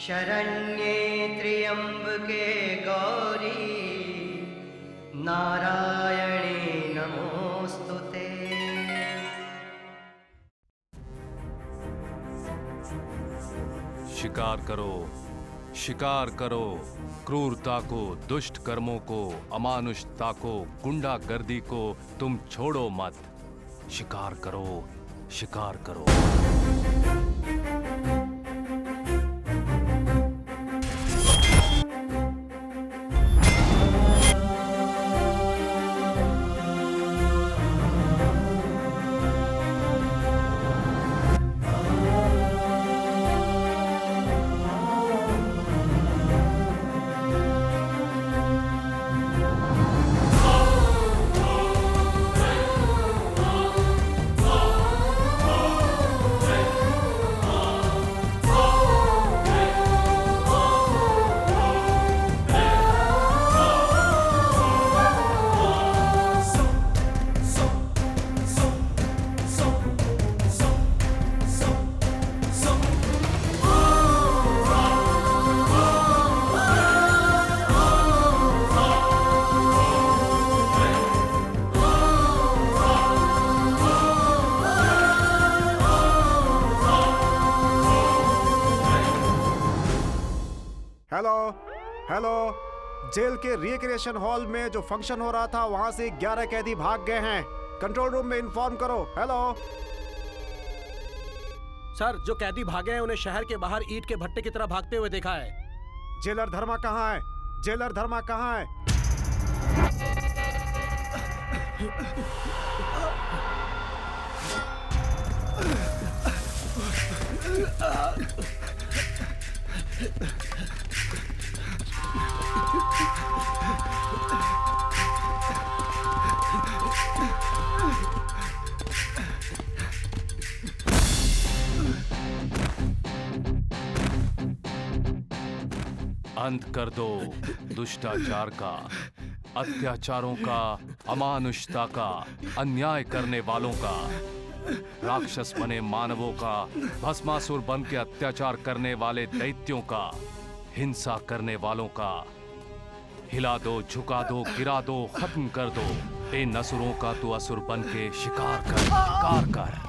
शरण्ये त्र्यंबके गौरी नारायणे नमोस्तुते। शिकार करो, शिकार करो, क्रूरता को, दुष्ट कर्मों को, अमानुषता को, गुंडागर्दी को तुम छोड़ो मत। शिकार करो, शिकार करो। हेलो, जेल के रिक्रिएशन हॉल में जो फंक्शन हो रहा था वहां से 11 कैदी भाग गए हैं। कंट्रोल रूम में इन्फॉर्म करो। हेलो सर, जो कैदी भागे हैं उन्हें शहर के बाहर ईंट के भट्टे की तरह भागते हुए देखा है। जेलर धर्मा कहाँ है? जेलर धर्मा कहाँ है? अंत कर दो दुष्टाचार का, अत्याचारों का, अमानुषता का, अन्याय करने वालों का, राक्षस बने मानवों का, भस्मासुर बन के अत्याचार करने वाले दैत्यों का, हिंसा करने वालों का। हिला दो, झुका दो, गिरा दो, खत्म कर दो। इन असुरों का तू असुर बन के शिकार कर, शिकार कर।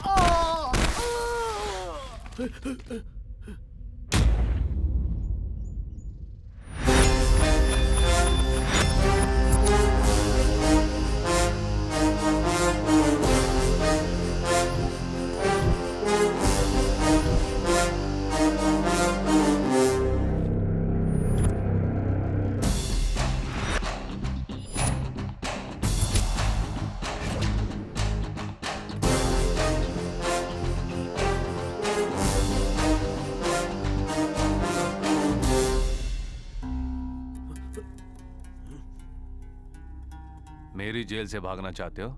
मेरी जेल से भागना चाहते हो?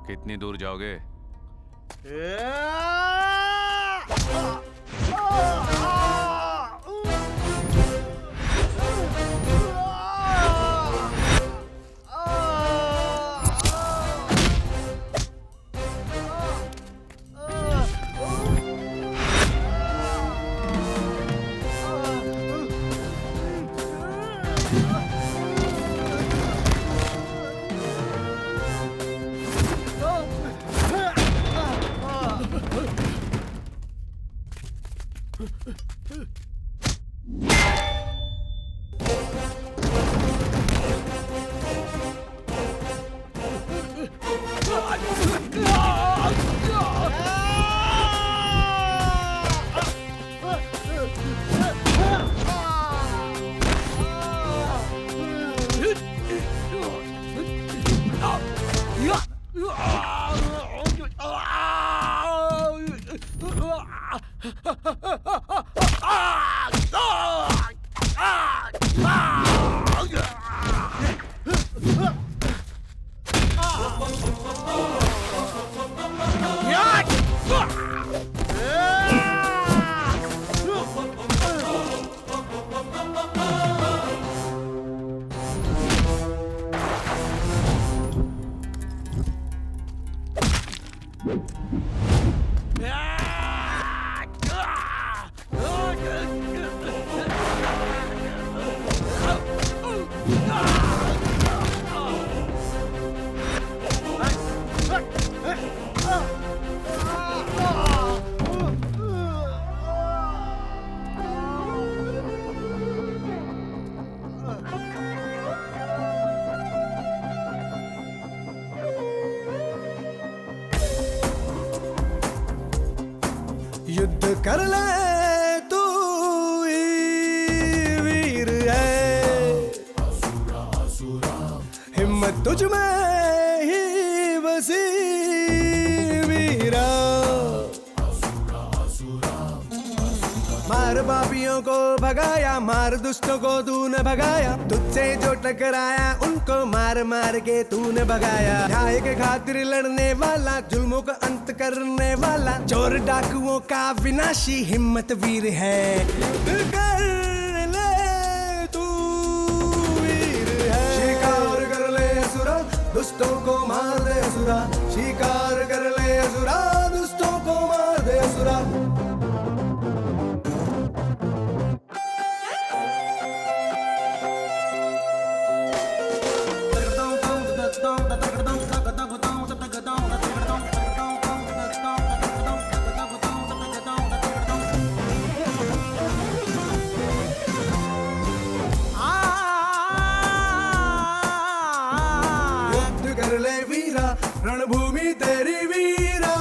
कितनी दूर जाओगे? कर ले तू ही वीर है, हिम्मत तुझ में ही बसी वीरा। मार पापियों को भगाया, मार दुष्टों को तूने भगाया, तुझसे जो टकराया उनको मार मार के तूने भगाया। न्याय के खातिर लड़ने वाला, जुल्मों का अंत करने वाला, चोर डाकुओं का विनाशी हिम्मत वीर है। युद्ध कर ले तू वीर है, शिकार कर ले असुरा, दुष्टों को मार दे असुरा, शिकार कर ले असुरा, दुष्टों को मार दे असुरा। युद्ध कर ले वीरा, रणभूमि तेरी वीरा,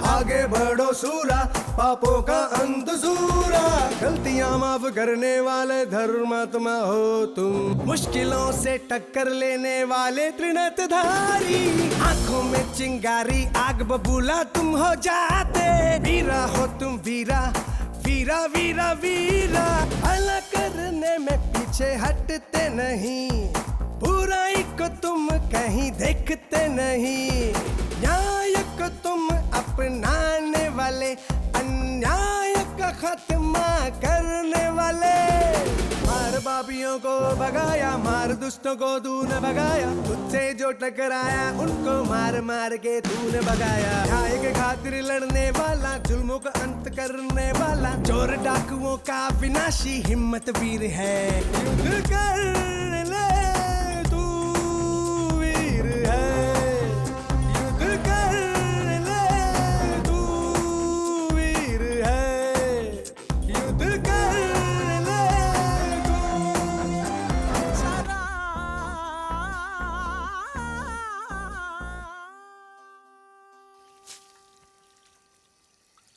आगे बढ़ो सूरा, पापों का अंत सूरा। गलतियां माफ करने वाले धर्मात्मा हो तुम, मुश्किलों से टक्कर लेने वाले त्रिनेत्रधारी, आंखों में चिंगारी आग बबूला तुम हो जाते। वीरा हो तुम वीरा, वीरा वीरा वीरा, भला करने में पीछे हटते नहीं, बुराई को तुम कहीं देखते नहीं, न्याय को तुम अपनाने वाले, अन्याय का खात्मा करने वाले। मार पापियों को भगाया, मार दुष्टों को तूने भगाया, तुझसे जो टकराया उनको मार मार के तूने भगाया। न्याय के खातिर लड़ने वाला, जुल्मों का अंत करने वाला, चोर डाकुओं का विनाशी हिम्मत वीर है। युद्ध कर ले तू वीर है, युद्ध कर ले तू वीर है, युद्ध कर ले तू सारा।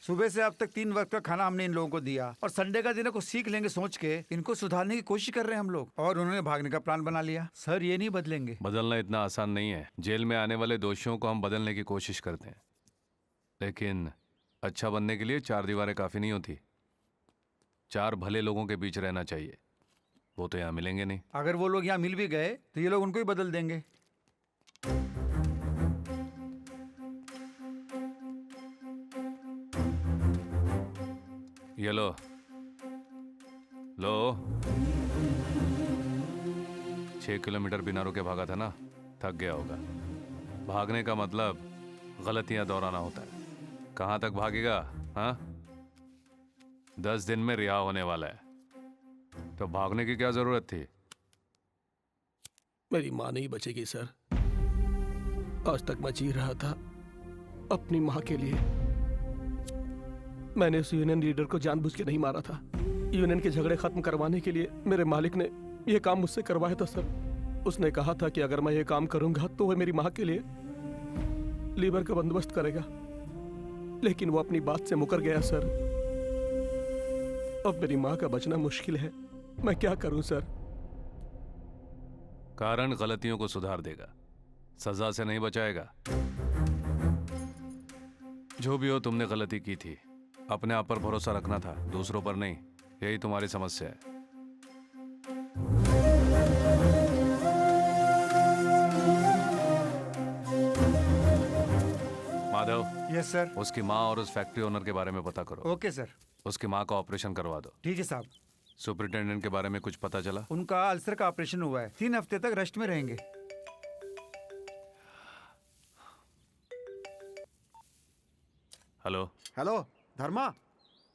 सुबह से अब तक 3 वक्त का खाना हमने इन लोगों को दिया और संडे का दिन है, कुछ सीख लेंगे सोच के इनको सुधारने की कोशिश कर रहे हैं हम लोग, और उन्होंने भागने का प्लान बना लिया। सर ये नहीं बदलेंगे। बदलना इतना आसान नहीं है। जेल में आने वाले दोषियों को हम बदलने की कोशिश करते हैं, लेकिन अच्छा बनने के लिए 4 दीवारें काफी नहीं होती। 4 भले लोगों के बीच रहना चाहिए। वो तो यहाँ मिलेंगे नहीं। अगर वो लोग यहाँ मिल भी गए तो ये लोग उनको ही बदल देंगे। ये लो लो। 6 किलोमीटर बिना रुके भागा था ना, थक गया होगा। भागने का मतलब गलतियां दोहराना होता है। कहाँ तक भागेगा? हाँ, 10 दिन में रिहा होने वाला है, तो भागने की क्या जरूरत थी? मेरी माँ नहीं बचेगी सर। आज तक मैं जी रहा था अपनी माँ के लिए। मैंने उस यूनियन लीडर को जानबूझ के नहीं मारा था। यूनियन के झगड़े खत्म करवाने के लिए मेरे मालिक ने यह काम मुझसे करवाया था सर। उसने कहा था कि अगर मैं ये काम करूंगा तो वह मेरी माँ के लिए लीवर का बंदोबस्त करेगा, लेकिन वो अपनी बात से मुकर गया सर। अब मेरी माँ का बचना मुश्किल है। मैं क्या करूं सर? कारण गलतियों को सुधार देगा, सजा से नहीं बचाएगा। जो भी हो, तुमने गलती की थी। अपने आप पर भरोसा रखना था, दूसरों पर नहीं। यही तुम्हारी समस्या है। Madhav, yes sir. उसकी माँ और उस फैक्ट्री ओनर के बारे में पता करो। Okay sir. उसकी माँ का ऑपरेशन करवा दो। ठीक है साहब। सुपरिटेंडेंट के बारे में कुछ पता चला? उनका अल्सर का ऑपरेशन हुआ है, 3 हफ्ते तक रेस्ट में रहेंगे। हेलो। हेलो धर्मा,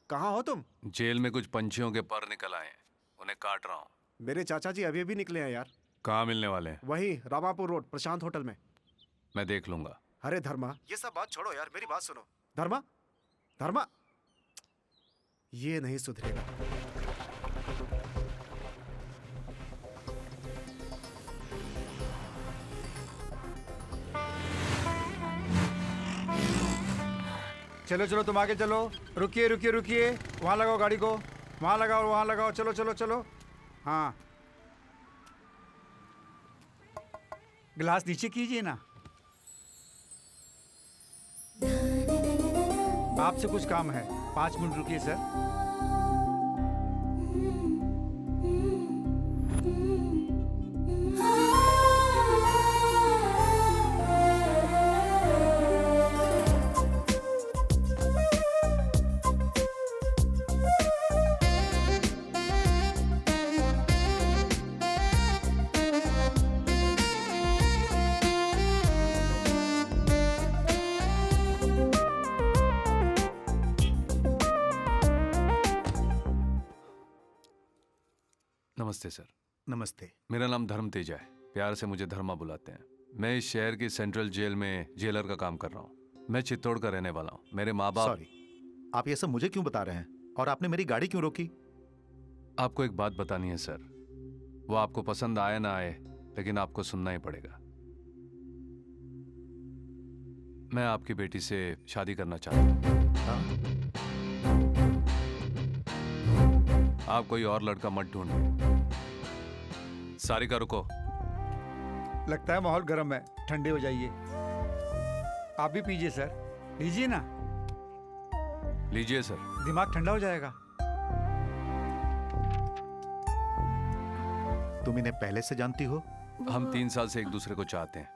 कहाँ हो तुम? जेल में कुछ पंछियों के पर निकल आए हैं, उन्हें काट रहा हूँ। मेरे चाचा जी अभी अभी निकले हैं यार। कहाँ मिलने वाले हैं? वही रामापुर रोड प्रशांत होटल में। मैं देख लूंगा। अरे धर्मा, ये सब बात छोड़ो यार, मेरी बात सुनो। धर्मा, धर्मा, ये नहीं सुधरेगा। चलो चलो तुम आगे चलो। रुकिए रुकिए रुकिए, वहाँ लगाओ गाड़ी को, वहाँ लगाओ वहाँ लगाओ, चलो चलो चलो। हाँ, गिलास नीचे कीजिए ना। आपसे कुछ काम है, 5 मिनट रुकिए सर। नमस्ते सर। नमस्ते। मेरा नाम धर्म तेजा है, प्यार से मुझे धर्मा बुलाते हैं। मैं इस शहर की सेंट्रल जेल में जेलर का काम कर रहा हूँ। मैं चित्तौड़ का रहने वाला हूँ। मेरे माँ बाप। सॉरी, आप ये सब मुझे क्यों बता रहे हैं? और आपने मेरी गाड़ी क्यों रोकी? आपको एक बात बतानी है सर, वो आपको पसंद आए ना आए, लेकिन आपको सुनना ही पड़ेगा। मैं आपकी बेटी से शादी करना चाहता हूँ। आप कोई और लड़का मत ढूंढिए। सारिका रुको। लगता है माहौल गर्म है, ठंडे हो जाइए। आप भी पीजिए सर, लीजिए ना। लीजिए सर। दिमाग ठंडा हो जाएगा। तुम इन्हें पहले से जानती हो? हम 3 साल से एक दूसरे को चाहते हैं।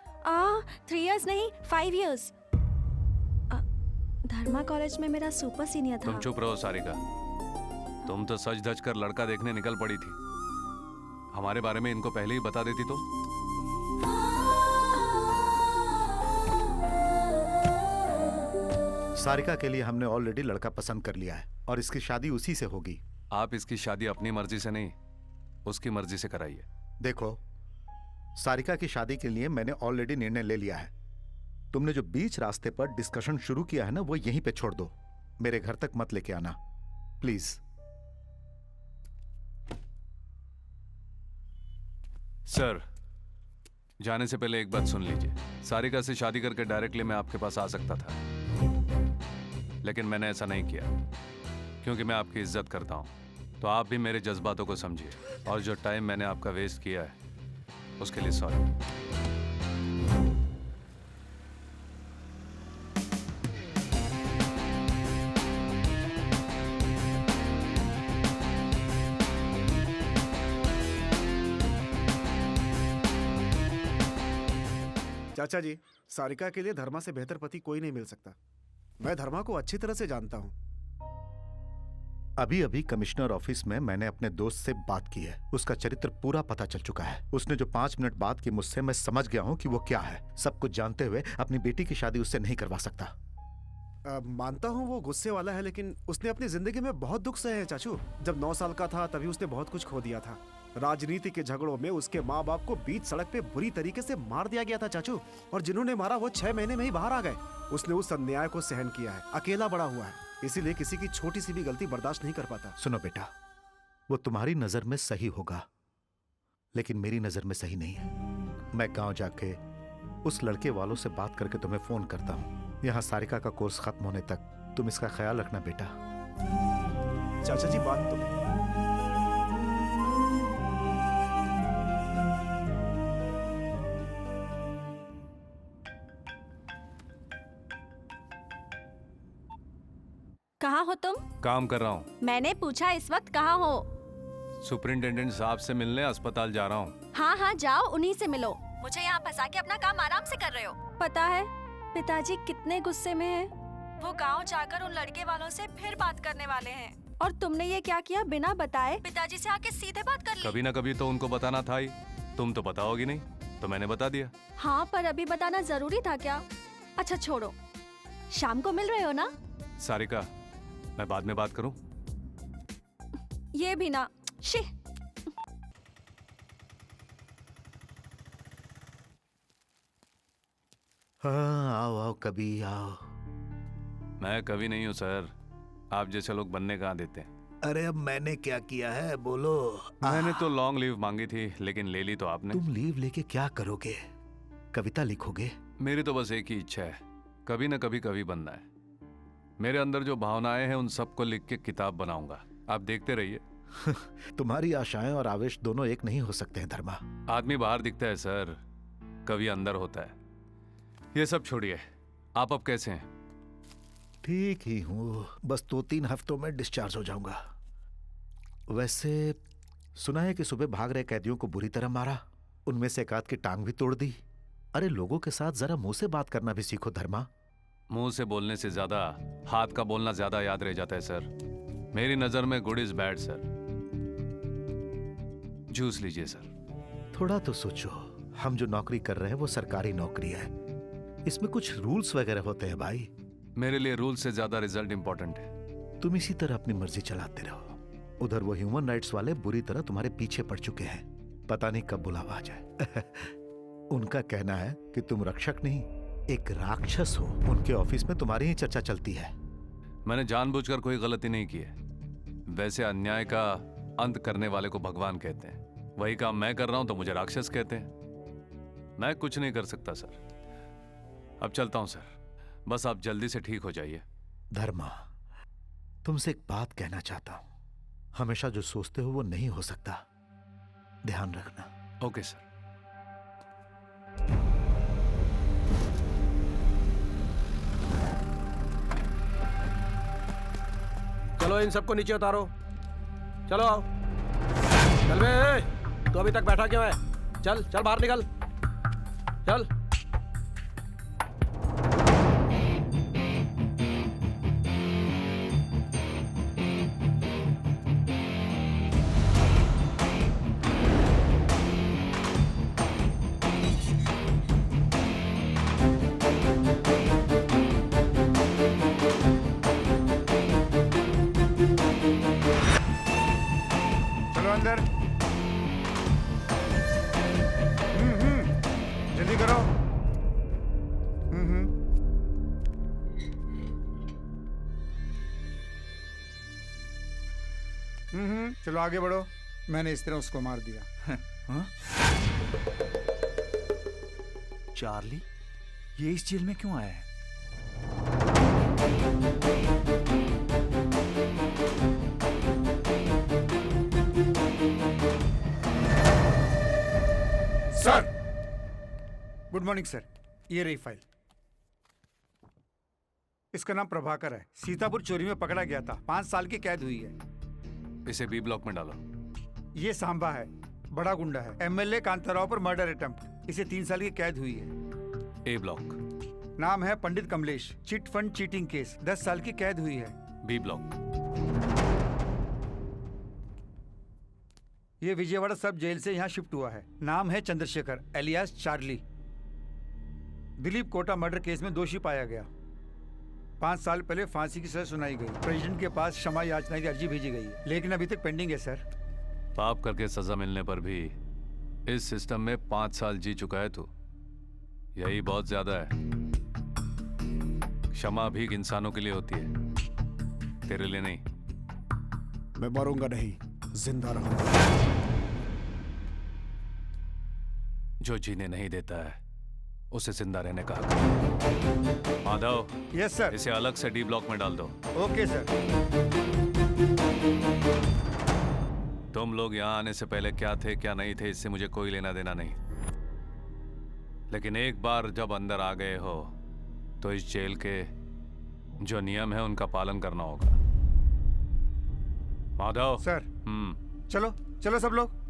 3 इयर्स नहीं, 5 इयर्स। धर्मा कॉलेज में मेरा सुपर सीनियर था। तुम चुप रहो सारिका। तुम तो सच धज कर लड़का देखने निकल पड़ी थी। हमारे बारे में इनको पहले ही बता देती तो। सारिका के लिए हमने ऑलरेडी लड़का पसंद कर लिया है और इसकी शादी उसी से होगी। आप इसकी शादी अपनी मर्जी से नहीं, उसकी मर्जी से कराइए। देखो, सारिका की शादी के लिए मैंने ऑलरेडी निर्णय ले लिया है। तुमने जो बीच रास्ते पर डिस्कशन शुरू किया है ना, वो यहीं पे छोड़ दो। मेरे घर तक मत लेके आना प्लीज। सर, जाने से पहले एक बात सुन लीजिए। सारिका से शादी करके डायरेक्टली मैं आपके पास आ सकता था, लेकिन मैंने ऐसा नहीं किया क्योंकि मैं आपकी इज्जत करता हूं। तो आप भी मेरे जज्बातों को समझिए, और जो टाइम मैंने आपका वेस्ट किया है उसके लिए सॉरी। चाचा जी, सारिका के लिए धर्मा से बेहतर पति कोई नहीं मिल सकता। मैं धर्मा को अच्छी तरह से जानता हूँ। अभी अभी कमिश्नर ऑफिस में मैंने अपने दोस्त से बात की है। उसका चरित्र पूरा पता चल चुका है। उसने जो 5 मिनट बात की मुझसे, मैं समझ गया हूँ कि वो क्या है। सब कुछ जानते हुए अपनी बेटी की शादी उससे नहीं करवा सकता। मानता हूँ वो गुस्से वाला है, लेकिन उसने अपनी जिंदगी में बहुत दुख सहे हैं चाचू। जब 9 साल का था तभी उसने बहुत कुछ खो दिया था। राजनीति के झगड़ों में उसके माँ बाप को बीच सड़क पे बुरी तरीके से मार दिया गया था चाचू, और जिन्होंने मारा वो 6 महीने में ही बाहर आ गए। उसने उस अन्याय को सहन किया है, अकेला बड़ा हुआ है, इसीलिए किसी की छोटी सी भी गलती बर्दाश्त नहीं कर पाता। सुनो बेटा, वो तुम्हारी नजर में सही होगा, लेकिन मेरी नजर में सही नहीं है। मैं गांव जाके उस लड़के वालों से बात करके तुम्हें फोन करता हूँ। यहाँ सारिका का कोर्स खत्म होने तक तुम इसका ख्याल रखना बेटा। चाचा जी, बात तो कहाँ हो तुम? काम कर रहा हूँ। मैंने पूछा इस वक्त कहाँ हो? सुपरिंटेंडेंट साहब से मिलने अस्पताल जा रहा हूँ। हाँ हाँ जाओ, उन्हीं से मिलो। मुझे यहाँ फंसा के अपना काम आराम से कर रहे हो। पता है पिताजी कितने गुस्से में हैं। वो गांव जाकर उन लड़के वालों से फिर बात करने वाले हैं, और तुमने ये क्या किया? बिना बताए पिताजी से आके सीधे बात कर ली। कभी ना कभी तो उनको बताना था ही। तुम तो बताओगी नहीं, तो मैंने बता दिया। हाँ, पर अभी बताना जरूरी था क्या? अच्छा छोड़ो, शाम को मिल रहे हो ना? सारिका, मैं बाद में बात करूं? ये भी ना। शी। हाँ, आओ आओ, कभी आओ। मैं कभी नहीं हूं सर, आप जैसे लोग बनने कहाँ देते हैं। अरे अब मैंने क्या किया है, बोलो। मैंने तो लॉन्ग लीव मांगी थी, लेकिन ले ली तो आपने। तुम लीव लेके क्या करोगे? कविता लिखोगे? मेरी तो बस एक ही इच्छा है, कभी ना कभी कवि बनना है। मेरे अंदर जो भावनाएं हैं उन सबको लिख के किताब बनाऊंगा। आप देखते रहिए। तुम्हारी आशाएं और आवेश दोनों एक नहीं हो सकते हैं धर्मा। आदमी बाहर दिखता है सर, कभी अंदर होता है। ये सब छोड़िए, आप अब कैसे हैं? ठीक ही हूँ, बस 2-3 हफ्तों में डिस्चार्ज हो जाऊंगा। वैसे सुना है कि सुबह भाग रहे कैदियों को बुरी तरह मारा, उनमें से एक आध की टांग भी तोड़ दी। अरे लोगों के साथ जरा मुंह से बात करना भी सीखो धर्मा। मुंह से बोलने से ज्यादा हाथ का बोलना ज्यादा याद रह जाता है सर। मेरी नजर में good is bad sir. Juice लीजिए सर। थोड़ा तो सोचो, हम जो नौकरी कर रहे हैं वो सरकारी नौकरी है, इसमें कुछ रूल्स वगैरह होते हैं भाई। मेरे लिए रूल से ज्यादा रिजल्ट इंपॉर्टेंट है। तुम इसी तरह अपनी मर्जी चलाते रहो। उधर वो ह्यूमन राइट्स वाले बुरी तरह तुम्हारे पीछे पड़ चुके हैं, पता नहीं कब बुलावा आ जाए। उनका कहना है कि तुम रक्षक नहीं, एक राक्षस हो। उनके ऑफिस में तुम्हारी ही चर्चा चलती है। मैंने जानबूझकर कोई गलती नहीं की है। वैसे अन्याय का अंत करने वाले को भगवान कहते हैं, वही काम मैं कर रहा हूं तो मुझे राक्षस कहते हैं। मैं कुछ नहीं कर सकता सर। अब चलता हूं सर, बस आप जल्दी से ठीक हो जाइए। धर्मा, तुमसे एक बात कहना चाहता हूं। हमेशा जो सोचते हो वो नहीं हो सकता, ध्यान रखना। Okay sir. चलो इन सबको नीचे उतारो। चलो आओ। चल बे, तू अभी तक बैठा क्यों है? चल चल बाहर निकल, चल। चलो अंदर। जल्दी करो। चलो आगे बढ़ो। मैंने इस तरह उसको मार दिया। चार्ली, ये इस जेल में क्यों आया है? Sir, good morning sir. ये रही फाइल। इसका नाम प्रभाकर है, सीतापुर चोरी में पकड़ा गया था, 5 साल की कैद हुई है। इसे बी ब्लॉक में डालो। ये सांबा है, बड़ा गुंडा है, एमएलए कांताराव पर मर्डर अटेम्प्ट, इसे 3 साल की कैद हुई है। A block. नाम है Pandit Kamlesh, chit fund cheating case, 10 साल की कैद हुई है। B block. ये विजयवाड़ा सब जेल से यहाँ शिफ्ट हुआ है। नाम है Chandrashekhar alias Charlie. Dilip Kota murder case में दोषी पाया गया। 5 साल पहले फांसी की सजा सुनाई गई। प्रेसिडेंट के पास क्षमा याचना की अर्जी भेजी गई, लेकिन अभी तक पेंडिंग है सर। पाप करके सजा मिलने पर भी इस सिस्टम में 5 साल जी चुका है तू, यही बहुत ज्यादा है। क्षमा भी इंसानों के लिए होती है, तेरे लिए नहीं। मैं मरूंगा नहीं, जिंदा रहूंगा। जो जीने नहीं देता है उसे जिंदा रहने का हक है। Madhav, yes sir. इसे अलग से डी ब्लॉक में डाल दो। Okay sir. तुम लोग यहाँ आने से पहले क्या थे क्या नहीं थे इससे मुझे कोई लेना देना नहीं, लेकिन एक बार जब अंदर आ गए हो तो इस जेल के जो नियम है उनका पालन करना होगा। माधव सर। चलो चलो सब लोग।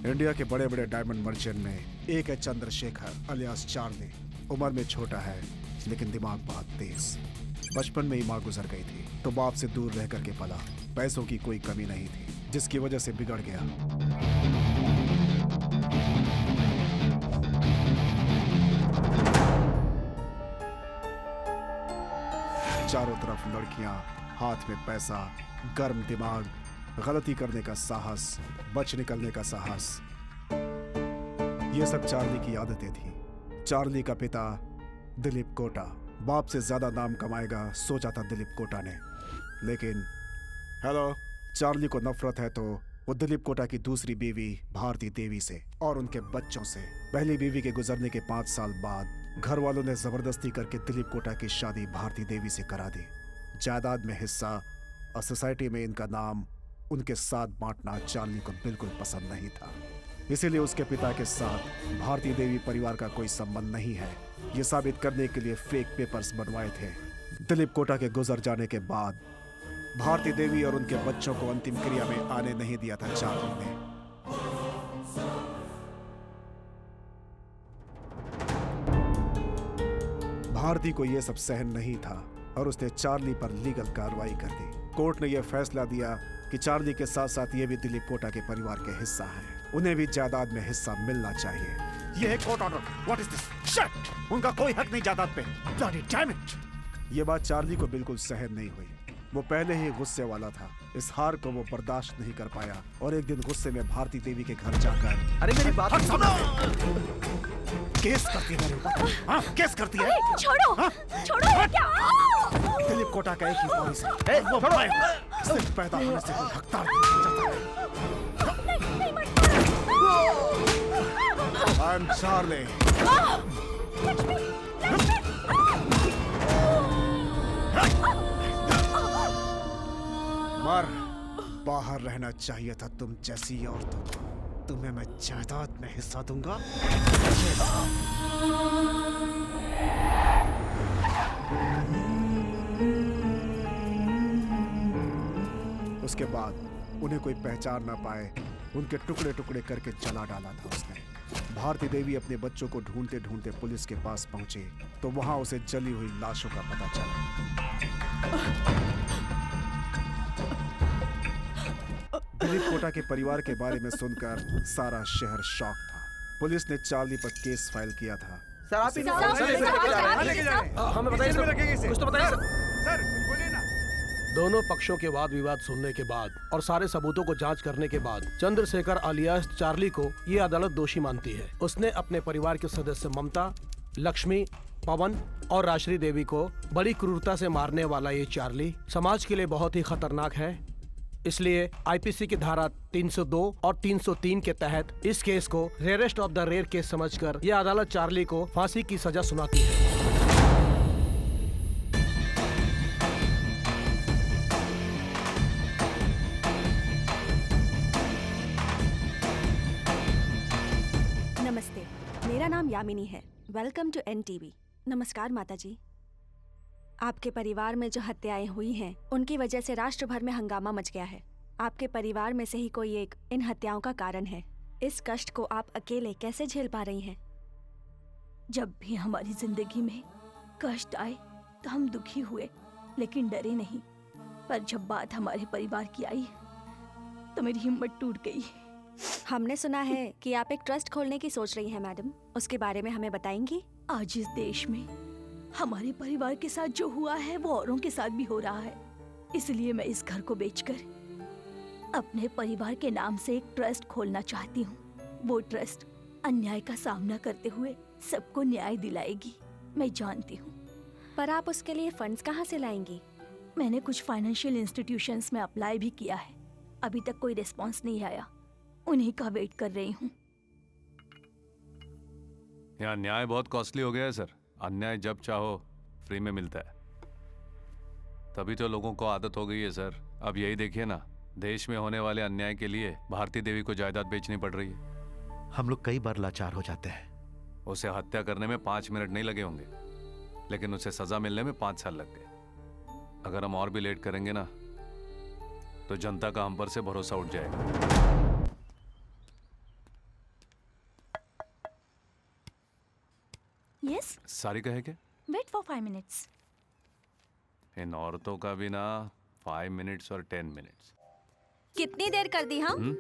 इंडिया के बड़े बड़े डायमंड मर्चेंट में एक है चंद्रशेखर अलियास चार्ली। उम्र में छोटा है लेकिन दिमाग बहुत तेज। बचपन में ही माँ गुजर गई थी तो बाप से दूर रह करके पला। पैसों की कोई कमी नहीं थी जिसकी वजह से बिगड़ गया। चारों तरफ लड़कियां, हाथ में पैसा, गर्म दिमाग, गलती करने का साहस, बच निकलने का साहस, ये सब चार्ली की आदतें थी। चार्ली का पिता दिलीप कोटा बाप से ज्यादा नाम कमाएगा सोचा था दिलीप कोटा ने, लेकिन हेलो, चार्ली को नफरत है तो वो दिलीप कोटा की दूसरी बीवी भारती देवी से और उनके बच्चों से। पहली बीवी के गुजरने के 5 साल बाद घर वालों ने जबरदस्ती करके दिलीप कोटा की शादी भारती देवी से करा दी। जायदाद में हिस्सा और सोसाइटी में इनका नाम उनके साथ बांटना चार्ली को बिल्कुल पसंद नहीं था। इसीलिए उसके पिता के साथ भारती देवी परिवार का कोई संबंध नहीं है, ये साबित करने के लिए फेक पेपर्स बनवाए थे। दिलीप कोटा के गुजर जाने के बाद भारती देवी और उनके बच्चों को अंतिम क्रिया में आने नहीं दिया था चार्ली ने। भारती को यह सब सहन नहीं था और उसने चार्ली पर लीगल कार्रवाई कर दी। कोर्ट ने यह फैसला दिया कि चार्ली के साथ साथ ये भी दिलीप कोटा के परिवार के हिस्सा हैं, उन्हें भी जायदाद में हिस्सा मिलना चाहिए। ये है court order. What is this? Shut! उनका कोई हक नहीं जायदाद पे। Bloody damn it! ये बात चार्ली को बिल्कुल सहन नहीं हुई। वो पहले ही गुस्से वाला था। इस हार को वो बर्दाश्त नहीं कर पाया और एक दिन गुस्से में भारती देवी के घर जाकर अरे मेरी बात सुनो। केस करती है मेरे ऊपर। हाँ, केस करती है। छोड़ो, हाँ? छोड़ो क्या? दिलीप कोटा का एक ही वारिस है। वो सिर्फ पैदा होने से कोई हकदार नहीं जाता है। I am Charlie. मर, बाहर रहना चाहिए था तुम जैसी औरतों को। तुम्हें मैं जायदाद में हिस्सा दूंगा। उसके बाद उन्हें कोई पहचान ना पाए उनके टुकड़े टुकड़े करके जला डाला था उसने। भारती देवी अपने बच्चों को ढूंढते ढूंढते पुलिस के पास पहुंचे तो वहां उसे जली हुई लाशों का पता चला। दिलीप कोटा के परिवार के बारे में सुनकर सारा शहर शॉक था। पुलिस ने चार्ली पर केस फाइल किया था। सर आप ही हमें बताइए सर, कुछ तो बताइए सर, कुछ बोलिए ना। दोनों पक्षों के वाद विवाद सुनने के बाद और सारे सबूतों को जांच करने के बाद चंद्रशेखर अलियास चार्ली को ये अदालत दोषी मानती है। उसने अपने परिवार के सदस्य ममता, लक्ष्मी, पवन और राश्री देवी को बड़ी क्रूरता से मारने वाला ये चार्ली समाज के लिए बहुत ही खतरनाक है। इसलिए आईपीसी की धारा 302 और 303 के तहत इस केस को rarest of the rare case समझकर यह अदालत चार्ली को फांसी की सजा सुनाती है। नमस्ते, मेरा नाम यामिनी है। Welcome to NTV. नमस्कार माता जी। आपके परिवार में जो हत्याएं हुई हैं, उनकी वजह से राष्ट्र भर में हंगामा मच गया है। आपके परिवार में से ही कोई एक इन हत्याओं का कारण है। इस कष्ट को आप अकेले कैसे झेल पा रही हैं? जब भी हमारी जिंदगी में कष्ट आए तो हम दुखी हुए, लेकिन डरे नहीं। पर जब बात हमारे परिवार की आई तो मेरी हिम्मत टूट गई। हमने सुना है कि आप एक ट्रस्ट खोलने की सोच रही हैं मैडम, उसके बारे में हमें बताएंगी? आज इस देश में हमारे परिवार के साथ जो हुआ है वो औरों के साथ भी हो रहा है। इसलिए मैं इस घर को बेचकर अपने परिवार के नाम से एक ट्रस्ट खोलना चाहती हूँ। वो ट्रस्ट अन्याय का सामना करते हुए सबको न्याय दिलाएगी, मैं जानती हूँ। पर आप उसके लिए फंड्स कहाँ से लाएंगी? मैंने कुछ फाइनेंशियल इंस्टीट्यूशंस में अप्लाई भी किया है, अभी तक कोई रिस्पॉन्स नहीं आया। उन्हीं का वेट कर रही हूँ। यहाँ न्याय बहुत कॉस्टली हो गया है सर। अन्याय जब चाहो फ्री में मिलता है, तभी तो लोगों को आदत हो गई है सर। अब यही देखिए ना, देश में होने वाले अन्याय के लिए भारती देवी को जायदाद बेचनी पड़ रही है। हम लोग कई बार लाचार हो जाते हैं। उसे हत्या करने में 5 मिनट नहीं लगे होंगे, लेकिन उसे सजा मिलने में 5 साल लग गए। अगर हम और भी लेट करेंगे ना तो जनता का हम पर से भरोसा उठ जाएगा। Yes? सारी कहे क्या? Wait for 5 minutes. इन औरतों का भी ना 5 मिनट्स और 10 मिनट्स। कितनी देर कर दी हम?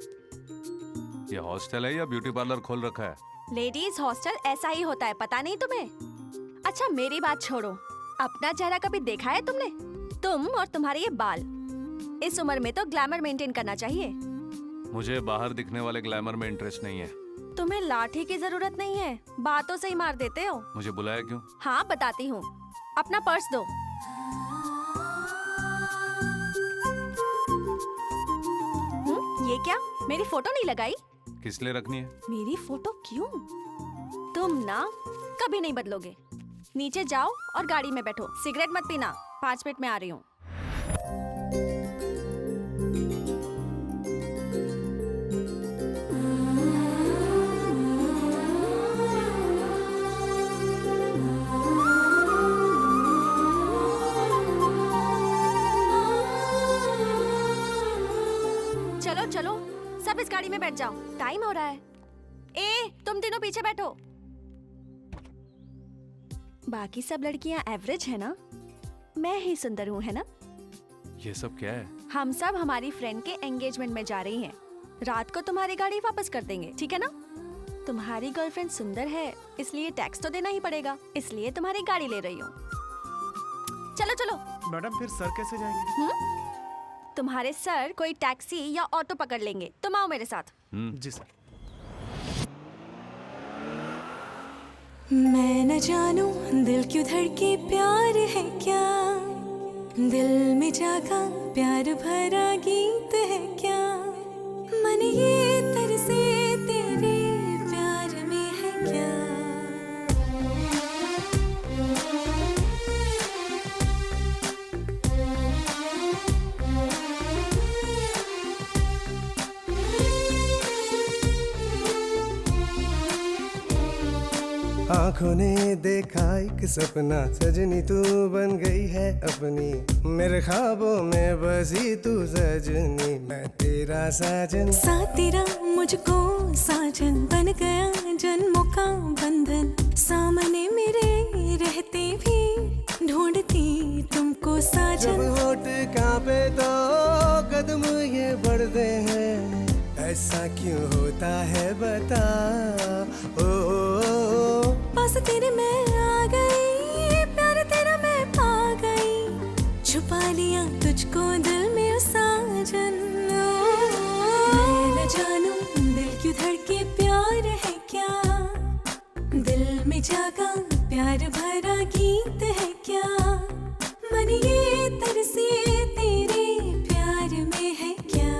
ये हॉस्टल है या ब्यूटी पार्लर खोल रखा है? लेडीज हॉस्टल ऐसा ही होता है, पता नहीं तुम्हें? अच्छा मेरी बात छोड़ो, अपना चेहरा कभी देखा है तुमने? तुम और तुम्हारे ये बाल, इस उम्र में तो ग्लैमर मेंटेन करना चाहिए। मुझे बाहर दिखने वाले ग्लैमर में इंटरेस्ट नहीं है। तुम्हें लाठी की जरूरत नहीं है, बातों से ही मार देते हो। मुझे बुलाया क्यों? हाँ बताती हूँ, अपना पर्स दो। ये क्या, मेरी फोटो नहीं लगाई? किस लिए रखनी है? मेरी फोटो क्यों? तुम ना कभी नहीं बदलोगे। नीचे जाओ और गाड़ी में बैठो। सिगरेट मत पीना, 5 मिनट में आ रही हूँ। चलो चलो, सब इस गाड़ी में बैठ जाओ, टाइम हो रहा है। ए, तुम तीनों पीछे बैठो। बाकी सब लड़कियां एवरेज है ना, मैं ही सुंदर हूँ, है ना? ये सब क्या है? हम सब हमारी फ्रेंड के एंगेजमेंट में जा रही हैं। रात को तुम्हारी गाड़ी वापस कर देंगे, ठीक है ना? तुम्हारी गर्लफ्रेंड सुंदर है, इसलिए टैक्स तो देना ही पड़ेगा, इसलिए तुम्हारी गाड़ी ले रही हूँ। चलो चलो। मैडम फिर सर कैसे जाएंगे? तुम्हारे सर कोई टैक्सी या ऑटो पकड़ लेंगे, तुम आओ मेरे साथ। जी सर। मैं न जानू दिल क्यों धड़के, प्यार है क्या? दिल में जागा प्यार भरा गीत है क्या? मन ये तरसे तेरे प्यार में है क्या? आंखों ने देखा एक सपना, सजनी तू बन गई है अपनी, मेरे ख्वाबों में बसी तू सजनी, मैं तेरा साजन। साथ तेरा मुझको साजन बन गया, जन्मों का बंधन। सामने मेरे रहते भी ढूंढती तुमको साजन। जब होठ कांपे तो कदम ये बढ़ते हैं, ऐसा क्यों होता है बता। ओ पास तेरे मैं आ गई, प्यार तेरा मैं पा गई, छुपा लिया तुझको दिल में साजन। मैं न जानू दिल क्यों धड़के, प्यार है क्या? दिल में जागा प्यार भरा गीत है क्या? मन ये तरसे तेरे प्यार में है क्या?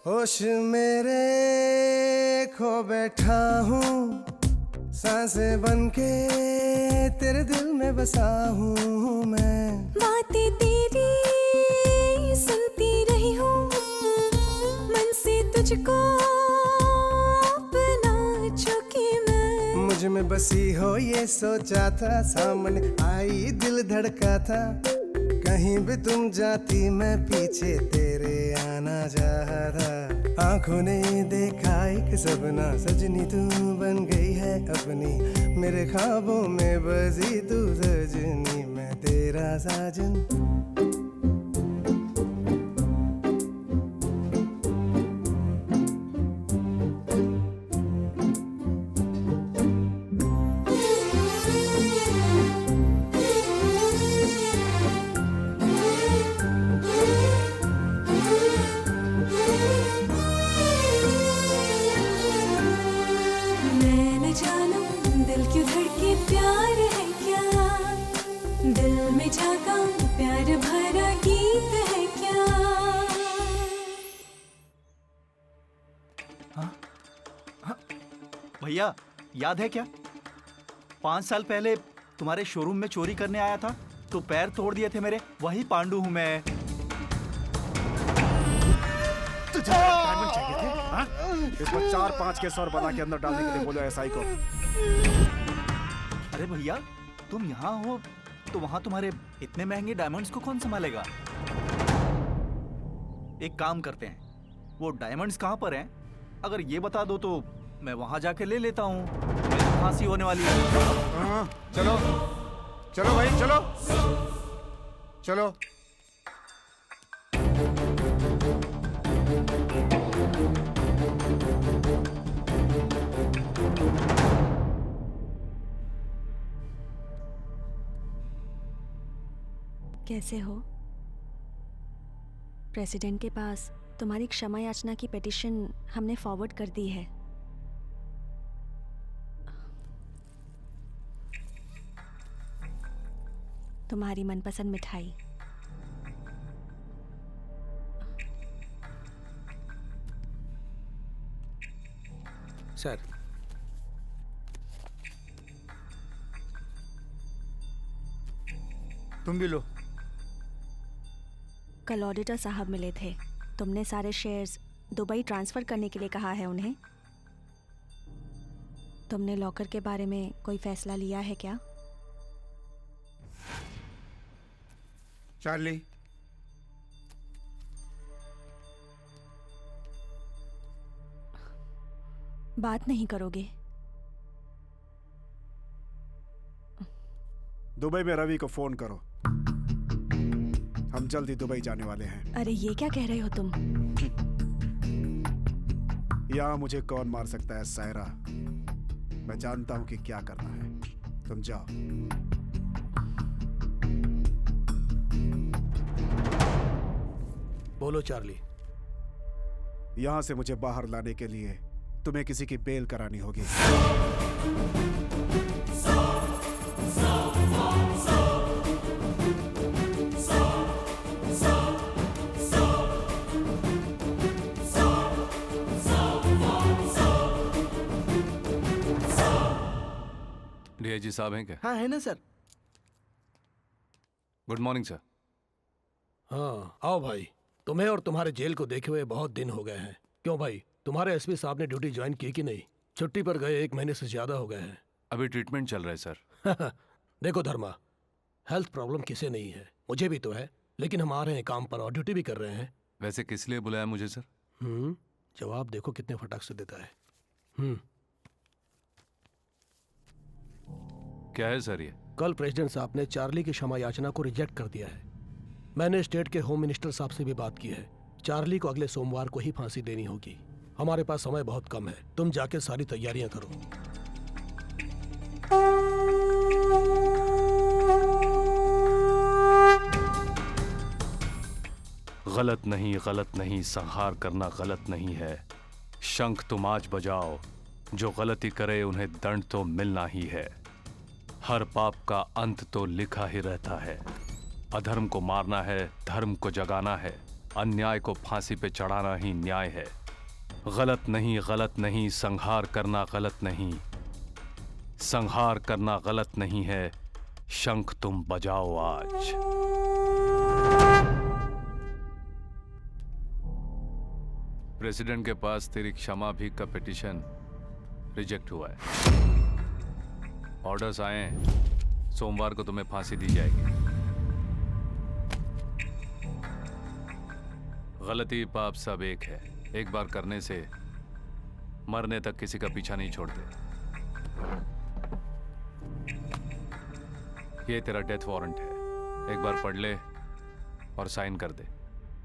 होश मेरे खो बैठा हूँ, सांसें बनके तेरे दिल में बसा हूँ मैं। बातें तेरी सुनती रही हूँ, मन से तुझको अपना चुकी मैं। मुझ में बसी हो ये सोचा था, सामने आई दिल धड़का था, कहीं भी तुम जाती मैं पीछे तेरे आना चाहता। आंखों ने देखा एक सपना, सजनी तू बन गई है अपनी, मेरे ख्वाबों में बसी तू सजनी, मैं तेरा साजन। प्यार है क्या? दिल में जागा प्यार भरा गीत है क्या? भैया याद है क्या, 5 साल पहले तुम्हारे शोरूम में चोरी करने आया था तो पैर तोड़ दिए थे मेरे, वही पांडु हूँ मैं। तुझे डायमंड चाहिए थे? हाँ? इसको 4-5 केस और बना के अंदर डालने के लिए बोलो एसआई को। अरे भैया तुम यहाँ हो तो वहाँ तुम्हारे इतने महंगे डायमंड्स को कौन संभालेगा? एक काम करते हैं, वो डायमंड्स कहाँ पर हैं? अगर ये बता दो तो मैं वहां जाके ले लेता हूँ। मेरी फांसी होने वाली है। हाँ, चलो चलो भाई चलो चलो। कैसे हो? प्रेसिडेंट के पास तुम्हारी क्षमा याचना की पिटीशन हमने फॉरवर्ड कर दी है। तुम्हारी मनपसंद मिठाई। सर, तुम भी लो। कल ऑडिटर साहब मिले थे। तुमने सारे शेयर्स दुबई ट्रांसफर करने के लिए कहा है उन्हें। तुमने लॉकर के बारे में कोई फैसला लिया है क्या? चार्ली, बात नहीं करोगे? दुबई में रवि को फोन करो, हम जल्दी दुबई जाने वाले हैं। अरे ये क्या कह रहे हो तुम? यहाँ मुझे कौन मार सकता है सायरा? मैं जानता हूँ कि क्या करना है। तुम जाओ। बोलो चार्ली। यहाँ से मुझे बाहर लाने के लिए तुम्हें किसी की बेल करानी होगी। डीआईजी साहब हैं क्या? हाँ है ना सर। Good morning sir. हाँ आओ भाई, तुम्हें और तुम्हारे जेल को देखे हुए बहुत दिन हो गए हैं। क्यों भाई, तुम्हारे एसपी साहब ने ड्यूटी ज्वाइन की कि नहीं? छुट्टी पर गए 1 महीने से ज्यादा हो गए हैं। अभी ट्रीटमेंट चल रहा है सर। देखो धर्मा, हेल्थ प्रॉब्लम किसे नहीं है, मुझे भी तो है, लेकिन हम आ रहे हैं काम पर और ड्यूटी भी कर रहे हैं। वैसे किस लिए बुलाया मुझे सर? जवाब देखो कितने फटाक से देता है। क्या है सर ये? कल प्रेसिडेंट साहब ने चार्ली की क्षमा याचना को रिजेक्ट कर दिया है। मैंने स्टेट के होम मिनिस्टर साहब से भी बात की है। चार्ली को अगले सोमवार को ही फांसी देनी होगी। हमारे पास समय बहुत कम है, तुम जाके सारी तैयारियां करो। गलत नहीं, संहार करना गलत नहीं है। शंख तुम आज बजाओ, जो गलती करे उन्हें दंड तो मिलना ही है। हर पाप का अंत तो लिखा ही रहता है। अधर्म को मारना है, धर्म को जगाना है, अन्याय को फांसी पे चढ़ाना ही न्याय है। गलत नहीं, संहार करना गलत नहीं, संहार करना गलत नहीं है। शंख तुम बजाओ आज। प्रेसिडेंट के पास तेरी क्षमा भी का पिटीशन रिजेक्ट हुआ है। ऑर्डर्स आए हैं, सोमवार को तुम्हें फांसी दी जाएगी। गलती पाप सब एक है, एक बार करने से मरने तक किसी का पीछा नहीं छोड़ते। ये तेरा डेथ वारंट है, एक बार पढ़ ले और साइन कर दे।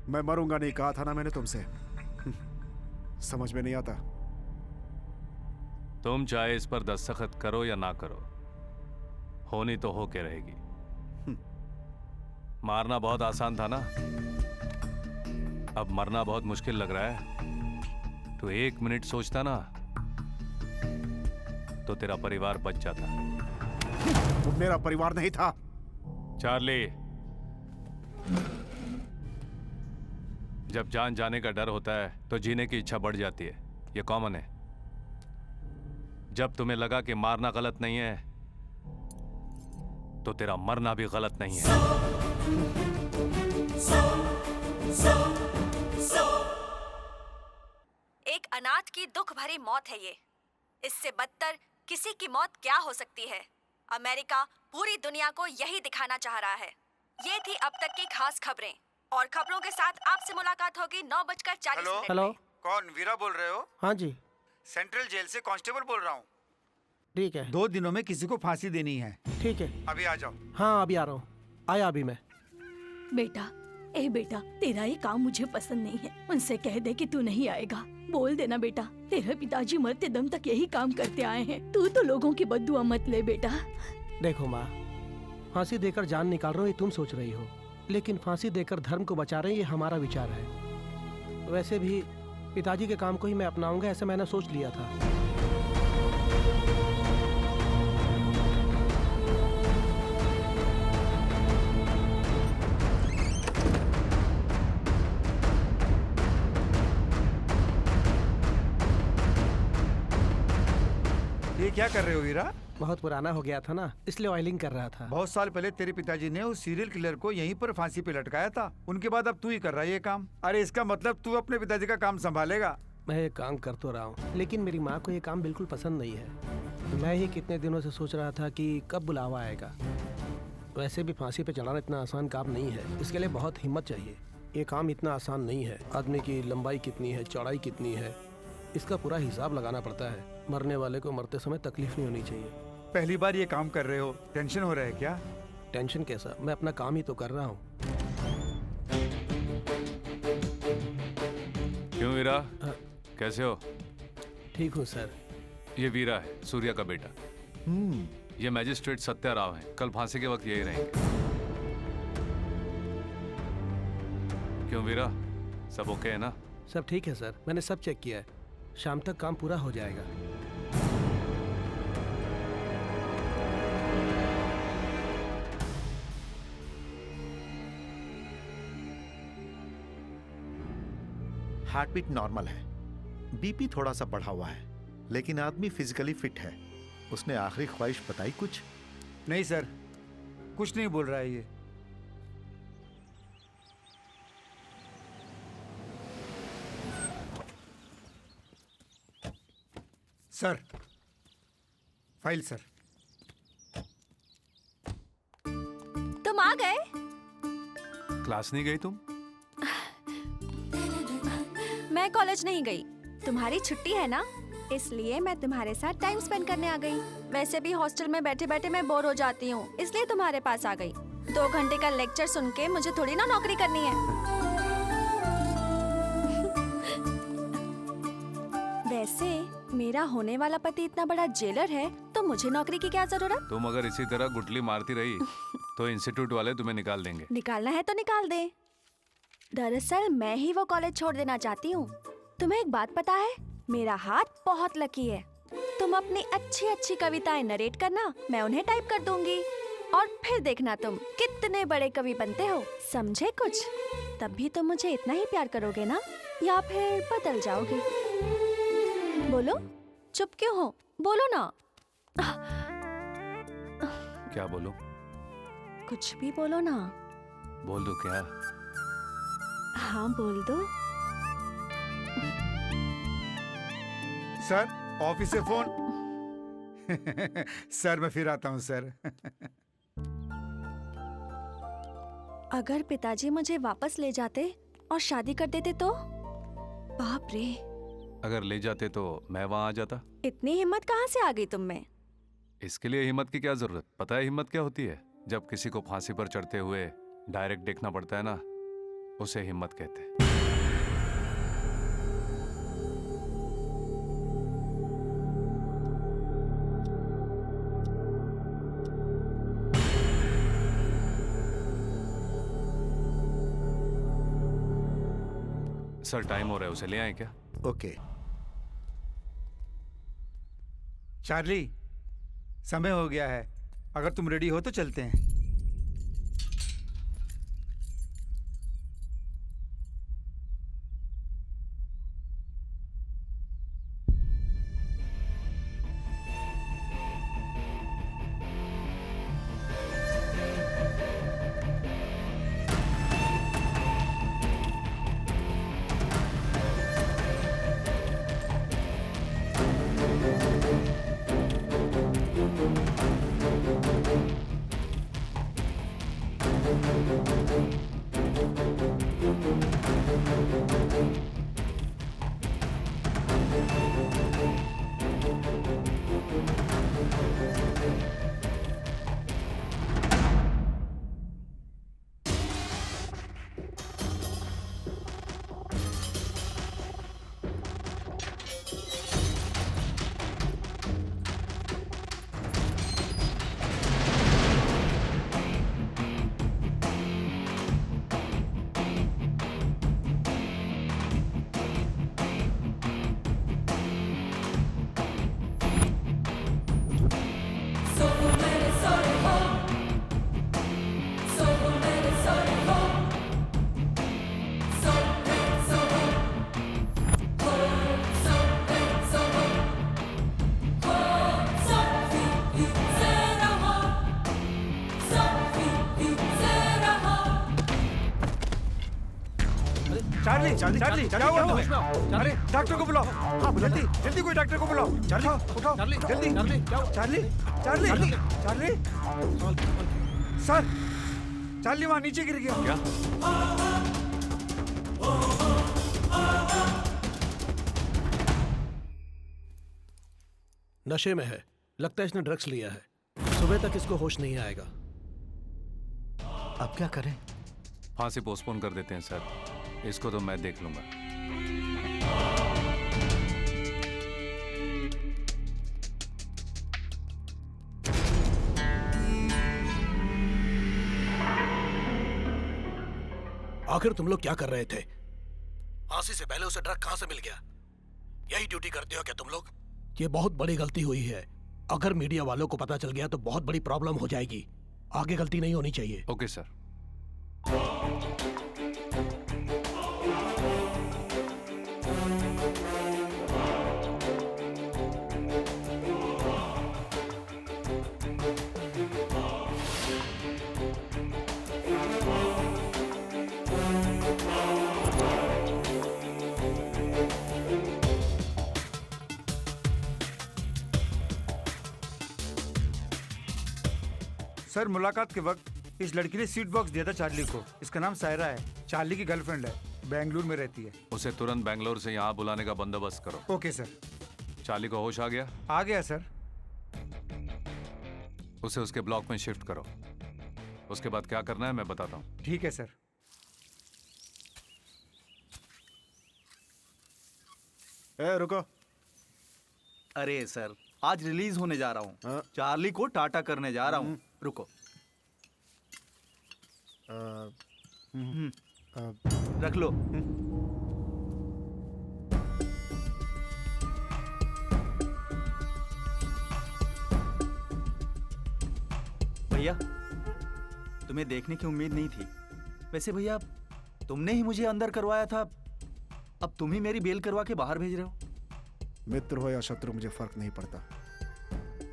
मैं मरूंगा नहीं कहा था ना मैंने तुमसे। समझ में नहीं आता। तुम चाहे इस पर दस्तखत करो या ना करो, होनी तो होके रहेगी। मारना बहुत आसान था ना, अब मरना बहुत मुश्किल लग रहा है। तो 1 मिनट सोचता ना तो तेरा परिवार बच जाता। वो मेरा परिवार नहीं था। चार्ली, जब जान जाने का डर होता है तो जीने की इच्छा बढ़ जाती है, ये कॉमन है। जब तुम्हें लगा कि मारना गलत नहीं है तो तेरा मरना भी गलत नहीं है। एक अनाथ की दुख भरी मौत है ये। इससे बदतर किसी की मौत क्या हो सकती है? अमेरिका पूरी दुनिया को यही दिखाना चाह रहा है। ये थी अब तक की खास खबरें। और खबरों के साथ आपसे मुलाकात होगी 9:40 मिनट। हेलो। कौन, वीरा बोल रहे हो? हाँ जी। सेंट्रल जेल से कांस्टेबल बोल रहा हूँ। ठीक है। 2 दिनों में किसी को फांसी देनी है। ठीक है, अभी आ जाओ। हाँ अभी आ रहा हूँ। आया अभी मैं। बेटा, ए बेटा, तेरा ये काम मुझे पसंद नहीं है। उनसे कह दे कि तू नहीं आएगा। बोल देना बेटा, तेरे पिताजी मरते दम तक यही काम करते आए हैं। तू तो लोगों की बद्दुआ मत ले बेटा। देखो माँ, फांसी देकर जान निकाल रहा हूँ ये तुम सोच रही हो, लेकिन फांसी देकर धर्म को बचा रहे हैं ये हमारा विचार है। वैसे भी पिताजी के काम को ही मैं अपनाऊंगा ऐसा मैंने सोच लिया था। ये क्या कर रहे हो वीरा? बहुत पुराना हो गया था ना, इसलिए ऑयलिंग कर रहा था। बहुत साल पहले तेरे पिताजी ने उस सीरियल किलर को यहीं पर फांसी पे लटकाया था। उनके बाद अब तू ही कर रहा है ये काम। अरे इसका मतलब तू अपने पिताजी का काम संभालेगा। मैं ये काम कर तो रहा हूँ, लेकिन मेरी माँ को ये काम बिल्कुल पसंद नहीं है। मैं ही कितने दिनों से सोच रहा था कि कब बुलावा आएगा। वैसे भी फांसी पे चढ़ाना इतना आसान काम नहीं है, इसके लिए बहुत हिम्मत चाहिए। ये काम इतना आसान नहीं है। आदमी की लंबाई कितनी है, चौड़ाई कितनी है, इसका पूरा हिसाब लगाना पड़ता है। मरने वाले को मरते समय तकलीफ नहीं होनी चाहिए। पहली बार ये काम कर रहे हो, टेंशन हो रहा है क्या? टेंशन कैसा, मैं अपना काम ही तो कर रहा हूँ। क्यों वीरा, कैसे हो? ठीक हूँ सर। ये वीरा है, सूर्या का बेटा। ये मैजिस्ट्रेट सत्या राव है, कल फांसी के वक्त यही रहेंगे। क्यों वीरा, सब ओके है ना? सब ठीक है सर, मैंने सब चेक किया है। शाम तक काम पूरा हो जाएगा। हार्ट बीट नॉर्मल है, बीपी थोड़ा सा बढ़ा हुआ है, लेकिन आदमी फिजिकली फिट है। उसने आखिरी ख्वाहिश बताई कुछ? नहीं सर, कुछ नहीं बोल रहा है ये। Sir, file sir. तुम आ गए? क्लास नहीं गई तुम? मैं कॉलेज नहीं गई। तुम्हारी छुट्टी है ना, इसलिए मैं तुम्हारे साथ टाइम स्पेंड करने आ गई। वैसे भी हॉस्टल में बैठे बैठे मैं बोर हो जाती हूँ, इसलिए तुम्हारे पास आ गई। 2 घंटे का लेक्चर सुन के मुझे थोड़ी ना नौकरी करनी है। वैसे मेरा होने वाला पति इतना बड़ा जेलर है, तो मुझे नौकरी की क्या जरूरत? तुम अगर इसी तरह गुटली मारती रही तो इंस्टीट्यूट वाले तुम्हें निकाल देंगे। निकालना है तो निकाल दे। दरअसल मैं ही वो कॉलेज छोड़ देना चाहती हूँ। तुम्हें एक बात पता है, मेरा हाथ बहुत लकी है। तुम अपनी अच्छी अच्छी कविताएं नरेट करना, मैं उन्हें टाइप कर दूंगी और फिर देखना तुम कितने बड़े कवि बनते हो। समझे कुछ? तब भी तुम मुझे इतना ही प्यार करोगे ना, या फिर बदल जाओगे? बोलो, चुप क्यों हो? बोलो ना। क्या बोलूं? कुछ भी बोलो ना। बोल दो क्या? हाँ बोल दो। सर, ऑफिस से फोन। सर मैं फिर आता हूँ सर। अगर पिताजी मुझे वापस ले जाते और शादी कर देते तो? बाप रे। अगर ले जाते तो मैं वहां आ जाता। इतनी हिम्मत कहाँ से आ गई तुम में? इसके लिए हिम्मत की क्या जरूरत? पता है हिम्मत क्या होती है? जब किसी को फांसी पर चढ़ते हुए डायरेक्ट देखना पड़ता है ना, उसे हिम्मत कहते हैं। सर टाइम हो रहा है, उसे ले आए क्या? ओके। चार्ली, समय हो गया है। अगर तुम रेडी हो तो चलते हैं। चार्ली, चार्ली, चार्ली, चार्ली, क्या हुआ क्या तुम्हें? अरे डॉक्टर को बुलाओ। हाँ, बुलाता जल्दी, जल्दी कोई डॉक्टर को बुलाओ। चार्ली, उठाओ, चार्ली, जल्दी, चार्ली, क्या हुआ? Charlie, Charlie, Charlie, sir, Charlie वहाँ नीचे गिर गया। क्या? नशे में है, लगता है इसने ड्रग्स लिया है। सुबह तक इसको होश नहीं आएगा। अब क्या करें? फांसी पोस्टपोन कर देते हैं सर, इसको तो मैं देख लूंगा। आखिर तुम लोग क्या कर रहे थे? फांसी से पहले उसे ड्रग कहां से मिल गया? यही ड्यूटी करते हो क्या तुम लोग? ये बहुत बड़ी गलती हुई है। अगर मीडिया वालों को पता चल गया तो बहुत बड़ी प्रॉब्लम हो जाएगी। आगे गलती नहीं होनी चाहिए। Okay sir. सर, मुलाकात के वक्त इस लड़की ने सीट बॉक्स दिया था चार्ली को। इसका नाम सायरा है, चार्ली की गर्लफ्रेंड है, बेंगलुरु में रहती है। उसे तुरंत बेंगलोर से यहाँ बुलाने का बंदोबस्त करो। Okay sir. चार्ली को होश आ गया? आ गया सर। उसे उसके ब्लॉक में शिफ्ट करो। उसके बाद क्या करना है मैं बताता हूँ। ठीक है सर। रुको। अरे सर, आज रिलीज होने जा रहा हूँ। चार्ली को टाटा करने जा रहा हूँ। रुको। रख लो। भैया, तुम्हें देखने की उम्मीद नहीं थी। वैसे भैया, तुमने ही मुझे अंदर करवाया था, अब तुम ही मेरी बेल करवा के बाहर भेज रहे हो। मित्र हो या शत्रु मुझे फर्क नहीं पड़ता।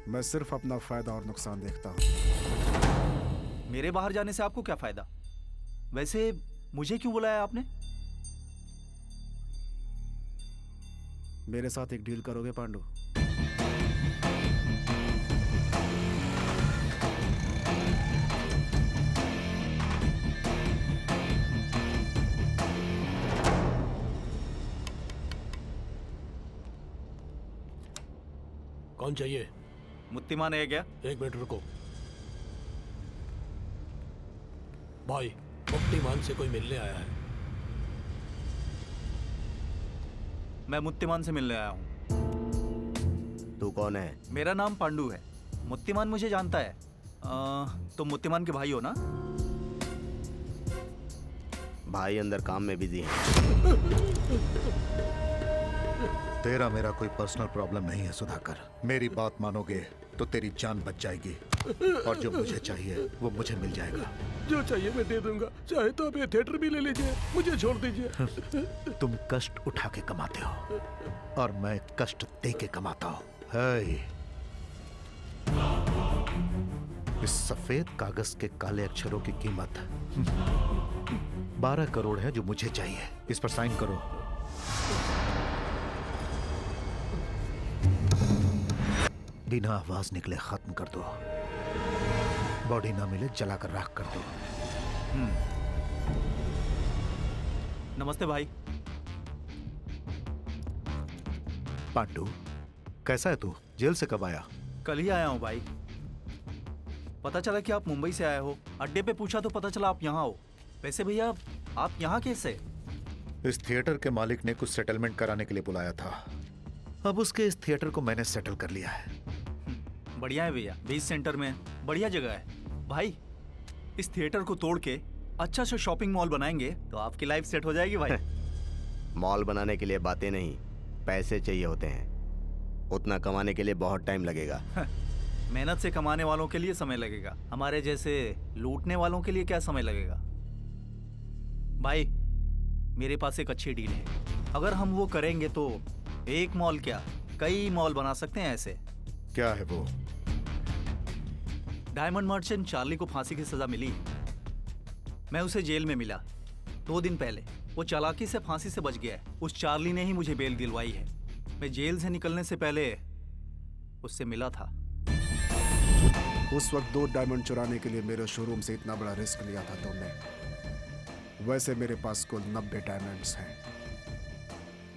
मैं सिर्फ अपना फायदा और नुकसान देखता हूँ। मेरे बाहर जाने से आपको क्या फायदा? वैसे मुझे क्यों बुलाया आपने? मेरे साथ एक डील करोगे पांडु? कौन चाहिए? मुत्तीमान है क्या? एक मिनट रुको। भाई, मुत्तीमान से कोई मिलने आया है। मैं मुत्तीमान से मिलने आया हूँ। तू कौन है? मेरा नाम पांडु है। मुत्तीमान मुझे जानता है। तुम मुत्तीमान के भाई हो ना? भाई अंदर काम में बिजी है। तेरा मेरा कोई पर्सनल प्रॉब्लम नहीं है सुधाकर। मेरी बात मानोगे तो तेरी जान बच जाएगी और जो मुझे चाहिए वो मुझे मिल जाएगा। जो चाहिए मैं दे दूंगा। चाहे तो आप ये थिएटर भी ले लीजिए, मुझे छोड़ दीजिए। तुम कष्ट उठा के कमाते हो और मैं कष्ट दे के कमाता हूँ। हे, इस सफेद कागज के काले अक्षरों की कीमत 12 करोड़ है जो मुझे चाहिए। इस पर साइन करो। बिना आवाज निकले खत्म कर दो। बॉडी ना मिले जलाकर राख कर दो। नमस्ते भाई। पांडु, कैसा है तू? जेल से कब आया? कल ही आया हूँ भाई। पता चला कि आप मुंबई से आए हो। अड्डे पे पूछा तो पता चला आप यहाँ हो। वैसे भैया, आप यहाँ कैसे? इस थिएटर के मालिक ने कुछ सेटलमेंट कराने के लिए बुलाया था। अब उसके इस थिएटर को मैंने सेटल कर लिया है। बढ़िया है भैया, बीच सेंटर में बढ़िया जगह है। भाई, इस थिएटर को तोड़ के अच्छा सा शॉपिंग मॉल बनाएंगे तो आपकी लाइफ सेट हो जाएगी भाई। मॉल बनाने के लिए बातें नहीं, पैसे चाहिए होते हैं। उतना कमाने के लिए बहुत टाइम लगेगा। मेहनत से कमाने वालों के लिए समय लगेगा, हमारे जैसे लूटने वालों के लिए क्या समय लगेगा? भाई, मेरे पास एक अच्छी डील है। अगर हम वो करेंगे तो एक मॉल क्या, कई मॉल बना सकते हैं ऐसे। क्या है वो? डायमंड मर्चेंट चार्ली को फांसी की सजा मिली। मैं उसे जेल में मिला। 2 दिन पहले वो चालाकी से फांसी से बच गया है। उस चार्ली ने ही मुझे बेल दिलवाई है। मैं जेल से निकलने से पहले उससे मिला था। उस वक्त 2 डायमंड चुराने के लिए मेरे शोरूम से इतना बड़ा रिस्क लिया था तुमने। वैसे मेरे पास कुल 90 डायमंड्स हैं।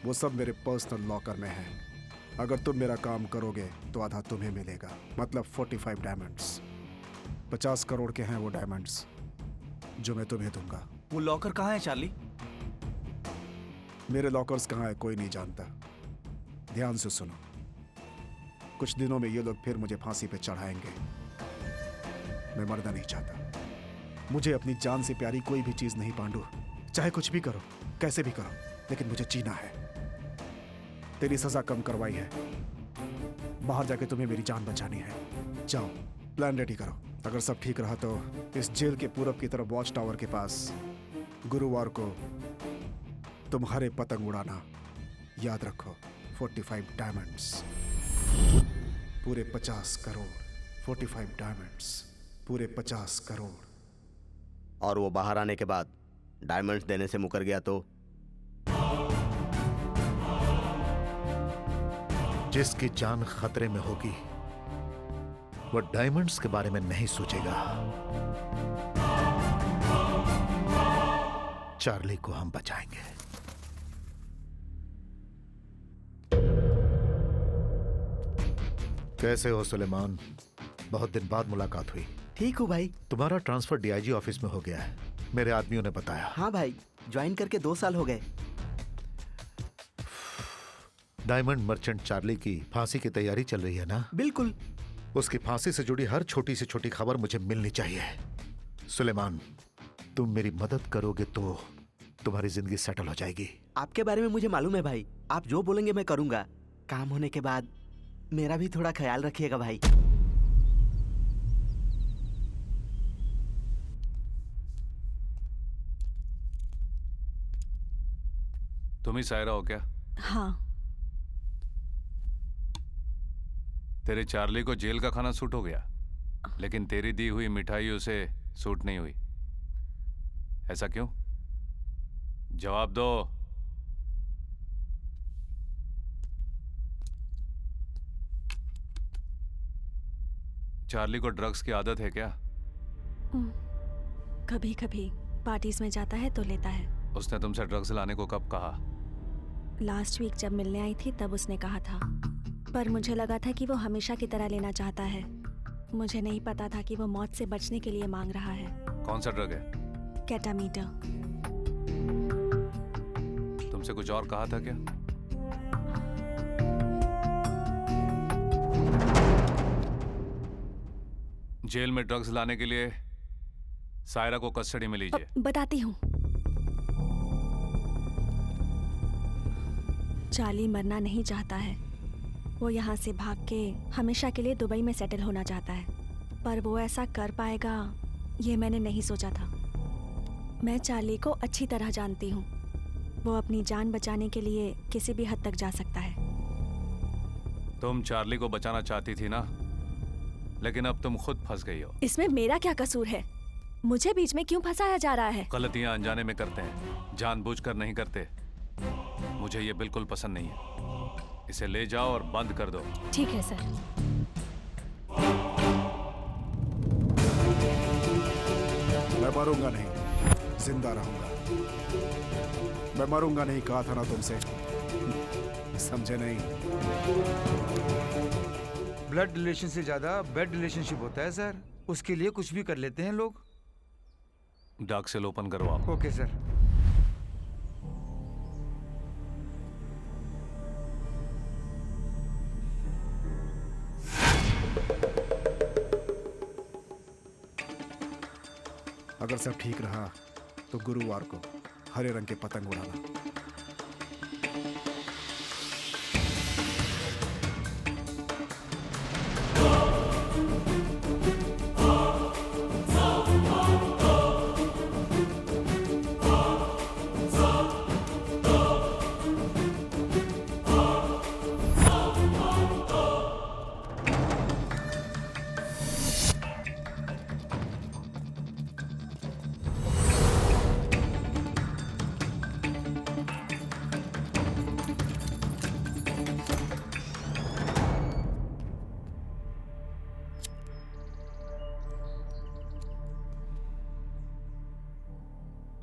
वो सब मेरे पर्सनल लॉकर में हैं। अगर तुम मेरा काम करोगे तो आधा तुम्हें मिलेगा, मतलब 45 डायमंड्स। 50 करोड़ के हैं वो डायमंड्स जो मैं तुम्हें दूंगा। वो लॉकर कहाँ है चार्ली? मेरे लॉकर्स कहाँ है कोई नहीं जानता। ध्यान से सुनो, कुछ दिनों में ये लोग फिर मुझे फांसी पे चढ़ाएंगे। मैं मरना नहीं चाहता। मुझे अपनी जान से प्यारी कोई भी चीज नहीं पांडु। चाहे कुछ भी करो, कैसे भी करो, लेकिन मुझे जीना है। तेरी सजा कम करवाई है, बाहर जाके तुम्हें मेरी जान बचानी है। जाओ, प्लान रेडी करो। अगर सब ठीक रहा तो इस जेल के पूरब की तरफ वॉच टावर के पास गुरुवार को तुम हरे पतंग उड़ाना। याद रखो, 45 डायमंड्स, पूरे 50 करोड़। 45 डायमंड्स, पूरे 50 करोड़। और वो बाहर आने के बाद डायमंड्स देने से मुकर गया तो? जिसकी जान खतरे में होगी वो डायमंड्स के बारे में नहीं सोचेगा। चार्ली को हम बचाएंगे। कैसे हो सुलेमान? बहुत दिन बाद मुलाकात हुई। ठीक हूँ भाई। तुम्हारा ट्रांसफर डीआईजी ऑफिस में हो गया है, मेरे आदमियों ने बताया। हाँ भाई, ज्वाइन करके 2 साल हो गए। डायमंड मर्चेंट चार्ली की फांसी की तैयारी चल रही है ना? बिल्कुल। उसकी फांसी से जुड़ी हर छोटी से छोटी खबर मुझे मिलनी चाहिए। सुलेमान, तुम मेरी मदद करोगे तो तुम्हारी जिंदगी सेटल हो जाएगी। आपके बारे में मुझे मालूम है भाई। आप जो बोलेंगे मैं करूंगा। काम होने के बाद मेरा भी थोड़ा ख्याल रखिएगा भाई। तुम ही सायरा हो क्या? हाँ। तेरे चार्ली को जेल का खाना सूट हो गया, लेकिन तेरी दी हुई मिठाई उसे सूट नहीं हुई। ऐसा क्यों? जवाब दो। चार्ली को ड्रग्स की आदत है क्या? कभी कभी पार्टीज में जाता है तो लेता है। उसने तुमसे ड्रग्स लाने को कब कहा? लास्ट वीक जब मिलने आई थी तब उसने कहा था, पर मुझे लगा था कि वो हमेशा की तरह लेना चाहता है। मुझे नहीं पता था कि वो मौत से बचने के लिए मांग रहा है। कौन सा ड्रग है? केटामीटर। तुमसे कुछ और कहा था क्या? जेल में ड्रग्स लाने के लिए सायरा को कस्टडी में लीजिए। बताती हूँ। चार्ली मरना नहीं चाहता है। वो यहाँ से भाग के हमेशा के लिए दुबई में सेटल होना चाहता है, पर वो ऐसा कर पाएगा ये मैंने नहीं सोचा था। मैं चार्ली को अच्छी तरह जानती हूँ। वो अपनी जान बचाने के लिए किसी भी हद तक जा सकता है। तुम चार्ली को बचाना चाहती थी ना, लेकिन अब तुम खुद फंस गई हो। इसमें मेरा क्या कसूर है? मुझे बीच में क्यों फंसाया जा रहा है? गलतियां अनजाने में करते हैं, जानबूझकर नहीं करते। मुझे ये बिल्कुल पसंद नहीं है। इसे ले जाओ और बंद कर दो। ठीक है सर। मैं मरूंगा नहीं, जिंदा रहूंगा। मैं मरूंगा नहीं कहा था ना तुमसे, समझे नहीं? ब्लड रिलेशन से ज्यादा बेड रिलेशनशिप होता है सर। उसके लिए कुछ भी कर लेते हैं लोग। डार्क सेल ओपन करवाओ। Okay sir. अगर सब ठीक रहा तो गुरुवार को हरे रंग के पतंग उड़ाना।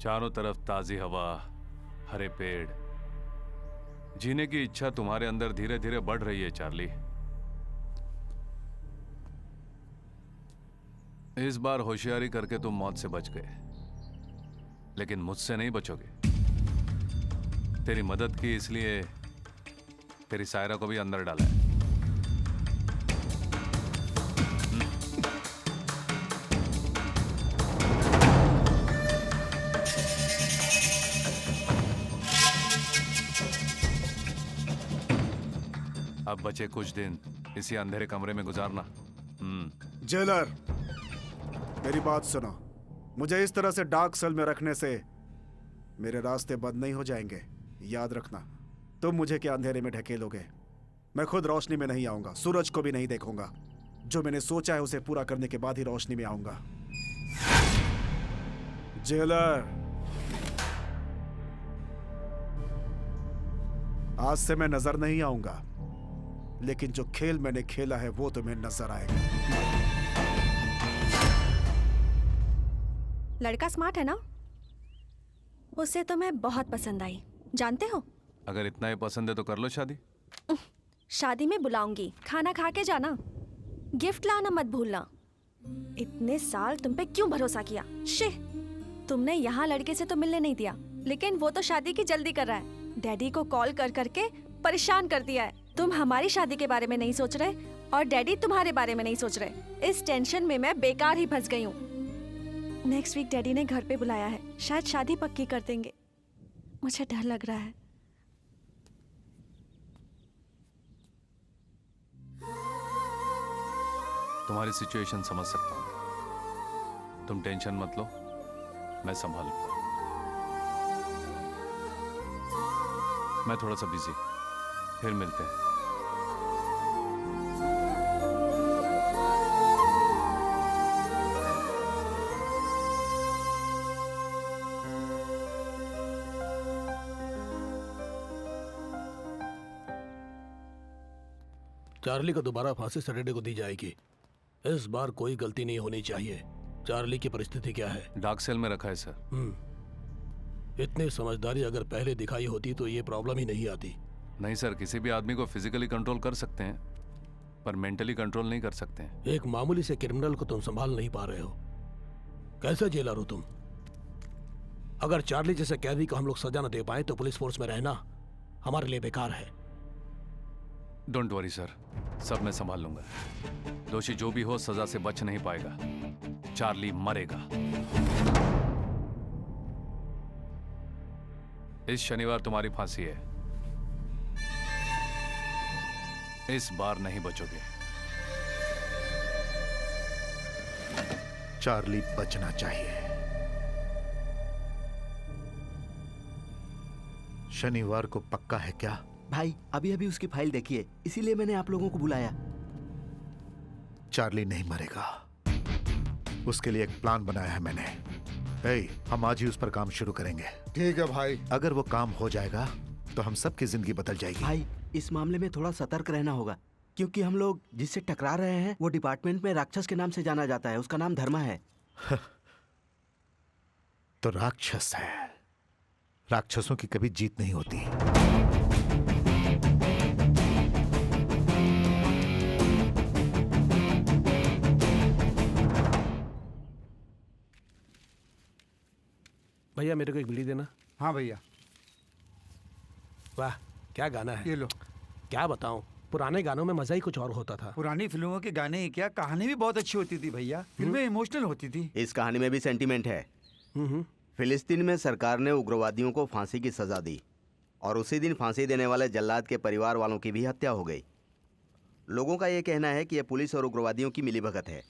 चारों तरफ ताजी हवा, हरे पेड़, जीने की इच्छा तुम्हारे अंदर धीरे धीरे बढ़ रही है चार्ली। इस बार होशियारी करके तुम मौत से बच गए, लेकिन मुझसे नहीं बचोगे। तेरी मदद की इसलिए तेरी सायरा को भी अंदर डाला है। अब बचे कुछ दिन इसी अंधेरे कमरे में गुजारना। जेलर, मेरी बात सुनो। मुझे इस तरह से डार्क सेल में रखने से मेरे रास्ते बंद नहीं हो जाएंगे। याद रखना, तुम मुझे क्या अंधेरे में ढकेलोगे? मैं खुद रोशनी में नहीं आऊंगा, सूरज को भी नहीं देखूंगा। जो मैंने सोचा है उसे पूरा करने के बाद ही रोशनी में आऊंगा। जेलर, आज से मैं नजर नहीं आऊंगा, लेकिन जो खेल मैंने खेला है वो तुम्हें नजर आएगा। लड़का स्मार्ट है ना? उसे तो मैं बहुत पसंद आई, जानते हो? अगर इतना ही पसंद है तो कर लो शादी। शादी में बुलाऊंगी, खाना खा के जाना। गिफ्ट लाना मत भूलना। इतने साल तुम पे क्यों भरोसा किया? शिह, तुमने यहाँ लड़के से तो मिलने नहीं दिया, लेकिन वो तो शादी की जल्दी कर रहा है। डैडी को कॉल कर करके परेशान कर दिया है। तुम हमारी शादी के बारे में नहीं सोच रहे और डैडी तुम्हारे बारे में नहीं सोच रहे। इस टेंशन में मैं बेकार ही फंस गई हूँ। नेक्स्ट वीक डैडी ने घर पे बुलाया है, शायद शादी पक्की कर देंगे। मुझे डर लग रहा है। तुम्हारी सिचुएशन समझ सकता हूँ, तुम टेंशन मत लो, मैं संभालूंगा। मैं थोड़ा सा बिजी, फिर मिलते हैं। चार्ली को दोबारा फांसी सैटरडे को दी जाएगी। इस बार कोई गलती नहीं होनी चाहिए। चार्ली की परिस्थिति क्या है? डार्क सेल में रखा है सर। इतनी समझदारी अगर पहले दिखाई होती तो ये प्रॉब्लम ही नहीं आती। नहीं सर, किसी भी आदमी को फिजिकली कंट्रोल कर सकते हैं, पर मेंटली कंट्रोल नहीं कर सकते हैं। एक मामूली से क्रिमिनल को तुम संभाल नहीं पा रहे हो। कैसे जेलर हो तुम? अगर चार्ली जैसे कैदी को हम लोग सजा न दे पाए तो पुलिस फोर्स में रहना हमारे लिए बेकार है। डोंट वरी सर, सब मैं संभाल लूंगा। दोषी जो भी हो सजा से बच नहीं पाएगा। चार्ली मरेगा। इस शनिवार तुम्हारी फांसी है। इस बार नहीं बचोगे। चार्ली बचना चाहिए। शनिवार को पक्का है क्या? भाई अभी अभी उसकी फाइल देखिए, इसीलिए मैंने आप लोगों को बुलाया। चार्ली नहीं मरेगा, उसके लिए एक प्लान बनाया है मैंने। हम आज ही उस पर काम शुरू करेंगे। ठीक है भाई। अगर वो काम हो जाएगा तो हम सबकी जिंदगी बदल जाएगी। भाई इस मामले में थोड़ा सतर्क रहना होगा, क्योंकि हम लोग जिससे टकरा रहे हैं वो डिपार्टमेंट में राक्षस के नाम से जाना जाता है। उसका नाम धर्मा है। तो राक्षस है। राक्षसों की कभी जीत नहीं होती। भैया मेरे को एक बीड़ी देना। हाँ भैया। वाह क्या गाना है। ये लो। क्या बताऊं, पुराने गानों में मजा ही कुछ और होता था। पुरानी फिल्मों के गाने ही क्या, कहानी भी बहुत अच्छी होती थी भैया। फिल्में इमोशनल होती थी। इस कहानी में भी सेंटीमेंट है। फिलिस्तीन में सरकार ने उग्रवादियों को फांसी की सजा दी और उसी दिन फांसी देने वाले जल्लाद के परिवार वालों की भी हत्या हो गई। लोगों का यह कहना है कि यह पुलिस और उग्रवादियों की मिलीभगत है।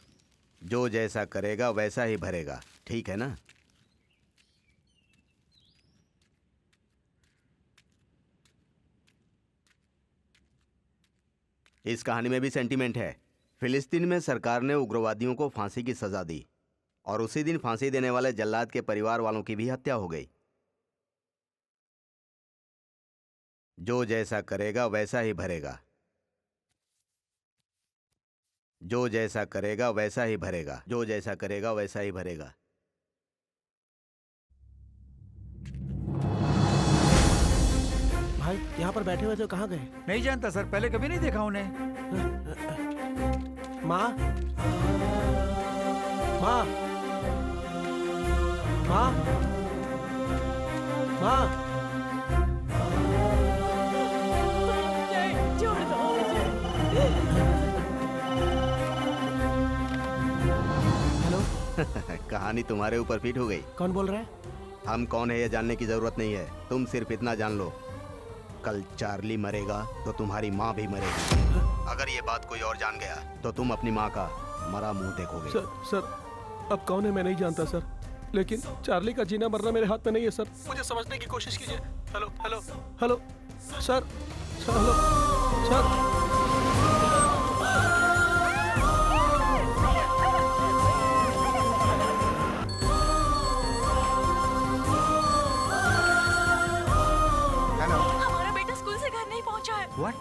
जो जैसा करेगा वैसा ही भरेगा, ठीक है ना? इस कहानी में भी सेंटीमेंट है। फिलिस्तीन में सरकार ने उग्रवादियों को फांसी की सजा दी और उसी दिन फांसी देने वाले जल्लाद के परिवार वालों की भी हत्या हो गई। जो जैसा करेगा वैसा ही भरेगा। जो जैसा करेगा वैसा ही भरेगा। जो जैसा करेगा वैसा ही भरेगा। भाई यहाँ पर बैठे हुए थे, कहाँ गए? नहीं जानता सर, पहले कभी नहीं देखा उन्हें। माँ, माँ, माँ, माँ। छोड़ दो मुझे। हेलो। कहानी तुम्हारे ऊपर फिट हो गई। कौन बोल रहा है? हम कौन है ये जानने की जरूरत नहीं है, तुम सिर्फ इतना जान लो, कल चार्ली मरेगा तो तुम्हारी माँ भी मरेगी। अगर ये बात कोई और जान गया तो तुम अपनी माँ का मरा मुंह देखोगे। सर, अब कौन है मैं नहीं जानता सर, लेकिन चार्ली का जीना मरना मेरे हाथ में नहीं है सर। मुझे समझने की कोशिश कीजिए। Hello hello hello sir, hello sir. What?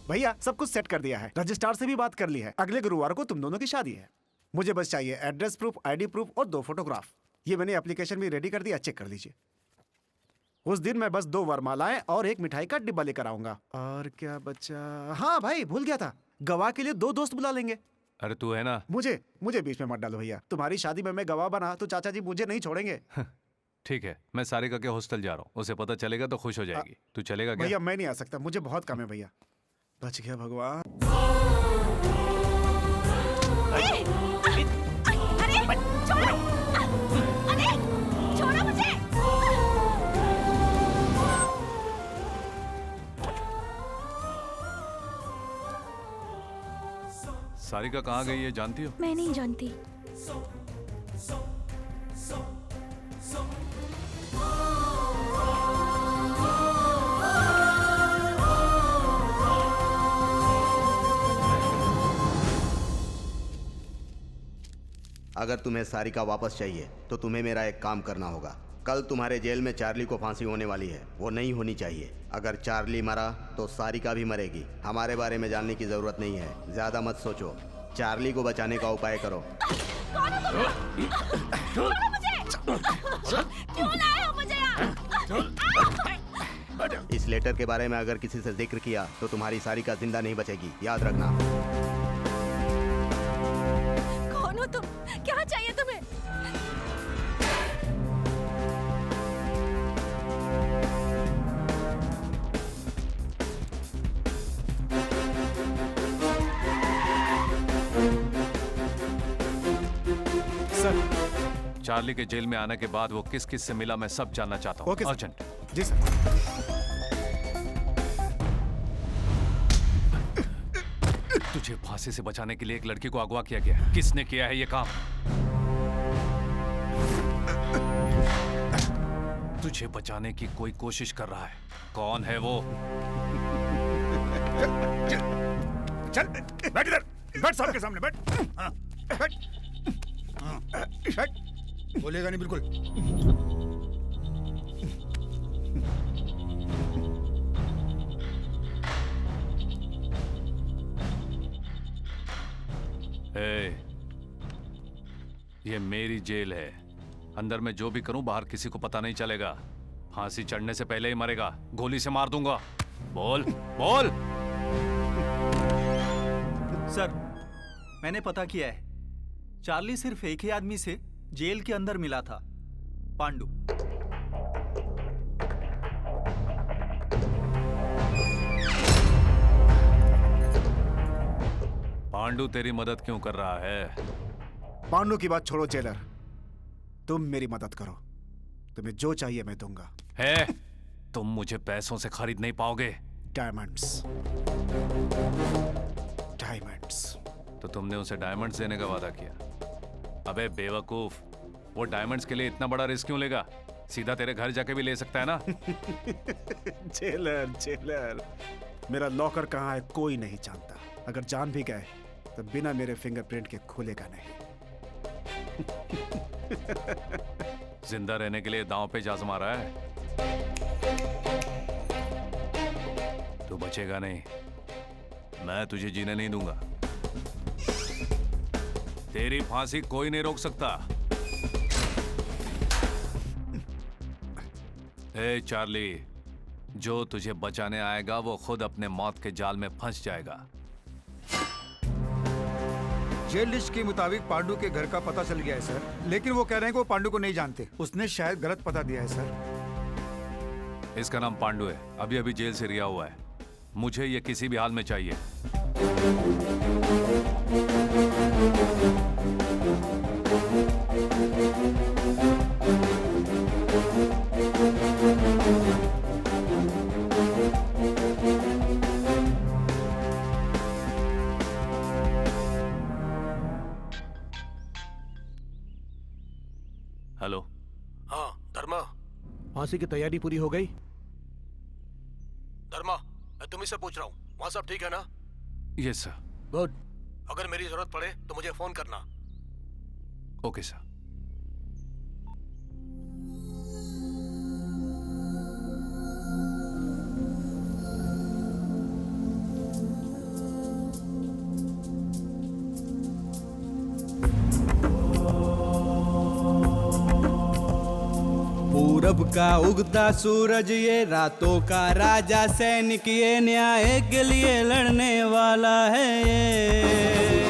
भैया सब कुछ सेट कर दिया है, रजिस्ट्रार से भी बात कर ली है। अगले गुरुवार को तुम दोनों की शादी है। मुझे बस चाहिए एड्रेस प्रूफ, आईडी प्रूफ और 2 फोटोग्राफ। ये मैंने एप्लीकेशन भी रेडी कर दिया, चेक कर लीजिए। उस दिन मैं बस 2 वरमालाएं और 1 मिठाई का डिब्बा लेकर आऊंगा। और क्या बचा? हाँ भाई, भूल गया था, गवाह के लिए 2 दोस्त बुला लेंगे। अरे तू है ना। मुझे बीच में मत डालो भैया। तुम्हारी शादी में मैं गवाह बना तो चाचा जी मुझे नहीं छोड़ेंगे। ठीक है, मैं सारिका के हॉस्टल जा रहा हूँ, उसे पता चलेगा तो खुश हो जाएगी। तू चलेगा क्या? भैया मैं नहीं आ सकता, मुझे बहुत काम है भैया। बच गया भगवान। अरे छोड़ो, अरे छोड़ो मुझे। सारिका कहाँ गई है जानती हो? मैं नहीं जानती। अगर तुम्हें सारिका वापस चाहिए तो तुम्हें मेरा एक काम करना होगा। कल तुम्हारे जेल में चार्ली को फांसी होने वाली है, वो नहीं होनी चाहिए। अगर चार्ली मरा तो सारिका भी मरेगी। हमारे बारे में जानने की जरूरत नहीं है, ज्यादा मत सोचो, चार्ली को बचाने का उपाय करो। क्यों लाए हो मुझे यहाँ? इस लेटर के बारे में अगर किसी से जिक्र किया तो तुम्हारी सारिका जिंदा नहीं बचेगी, याद रखना। कौन हो तुम? क्या चाहिए तुम्हें? सर, चार्ली के जेल में आने के बाद वो किस किस से मिला मैं सब जानना चाहता हूँ। Okay sir. अर्जेंट। जी सर। तुझे फांसी से बचाने के लिए एक लड़की को अगवा किया गया। किसने किया है ये काम? तुझे बचाने की कोई कोशिश कर रहा है। कौन है वो? चल बैठ इधर, बैठ साहब के सामने, बैठ। हाँ, बैठ। हाँ, बैठ। बोलेगा नहीं बिल्कुल। ये मेरी जेल है। अंदर मैं जो भी करूं बाहर किसी को पता नहीं चलेगा। फांसी चढ़ने से पहले ही मरेगा, गोली से मार दूंगा। बोल बोल। सर, मैंने पता किया है, चार्ली सिर्फ एक ही आदमी से जेल के अंदर मिला था, पांडु। पांडु तेरी मदद क्यों कर रहा है? पांडु की बात छोड़ो जेलर, तुम मेरी मदद करो। तुम्हें जो चाहिए मैं दूंगा। है, तुम मुझे पैसों से खरीद नहीं पाओगे। Diamonds, diamonds. तो तुमने उसे डायमंड्स देने का वादा किया। अबे बेवकूफ, वो डायमंड्स के लिए इतना बड़ा रिस्क क्यों लेगा? सीधा तेरे घर जाके भी ले सकता है ना। जेलर, जेलर, मेरा लॉकर कहाँ है कोई नहीं जानता। अगर जान भी गए तो बिना मेरे फिंगरप्रिंट के खुलेगा नहीं। जिंदा रहने के लिए दांव पे जा मारा है। तू बचेगा नहीं, मैं तुझे जीने नहीं दूंगा। तेरी फांसी कोई नहीं रोक सकता। ए चार्ली, जो तुझे बचाने आएगा वो खुद अपने मौत के जाल में फंस जाएगा। जेल लिस्ट के मुताबिक पांडु के घर का पता चल गया है सर, लेकिन वो कह रहे हैं कि वो पांडु को नहीं जानते। उसने शायद गलत पता दिया है सर। इसका नाम पांडु है, अभी अभी जेल से रिहा हुआ है। मुझे ये किसी भी हाल में चाहिए। हेलो। हाँ धर्मा, फांसी की तैयारी पूरी हो गई? धर्मा, मैं तुम्ही से पूछ रहा हूँ, वहाँ सब ठीक है ना? Yes sir. गुड। अगर मेरी जरूरत पड़े तो मुझे फोन करना। Okay sir. पूरब का उगता सूरज ये रातों का राजा, सैनिक ये न्याय के लिए लड़ने वाला है। ये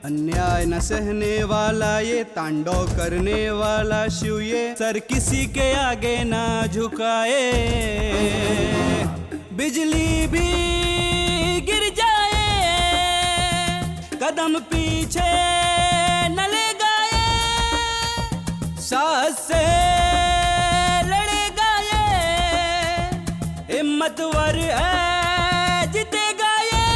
अन्याय न सहने वाला, ये तांडव करने वाला शिव, ये सर किसी के आगे ना झुकाए। बिजली भी गिर जाए, कदम पीछे न ले गाए, साहस से हिम्मतवर है जीतेगा ये।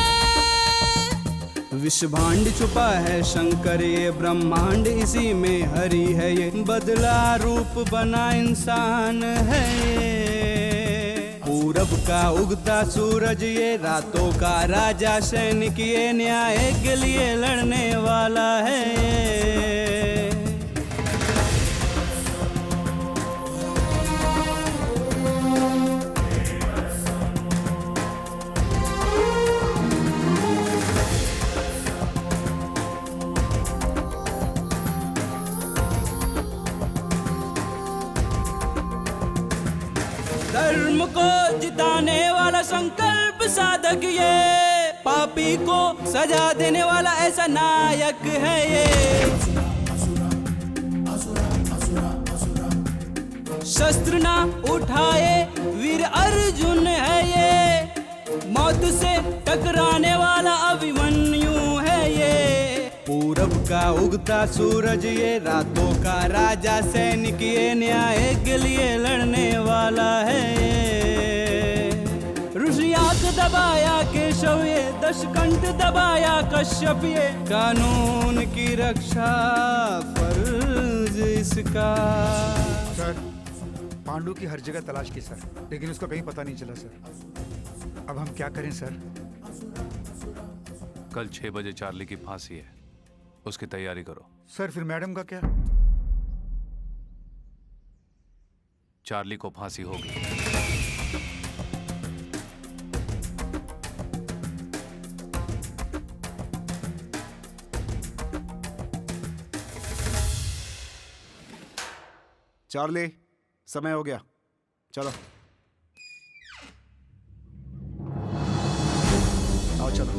विश्वभांड छुपा है शंकर, ये ब्रह्मांड इसी में हरि है। ये बदला रूप बना इंसान है। पूरब का उगता सूरज ये रातों का राजा, सैनिक ये न्याय के लिए लड़ने वाला है। धर्म को जिताने वाला संकल्प साधक ये, पापी को सजा देने वाला ऐसा नायक है ये। शस्त्र ना उठाए वीर अर्जुन है ये, मौत से टकराने वाला अभिमन्यु है ये। पूरब का उगता सूरज ये रातों का राजा, सैनिक ये न्याय के लिए लड़ने वाला है। ऋषि आंख दबाया केशव ये, दशकंठ दबाया कश्यप ये, कानून की रक्षा फर्ज इसका। सर, पांडु की हर जगह तलाश की सर, लेकिन उसका कहीं पता नहीं चला सर। अब हम क्या करें सर? कल 6 बजे चार्ली की फांसी है, उसकी तैयारी करो। सर फिर मैडम का क्या? चार्ली को फांसी होगी। चार्ली, समय हो गया, चलो आओ चलो।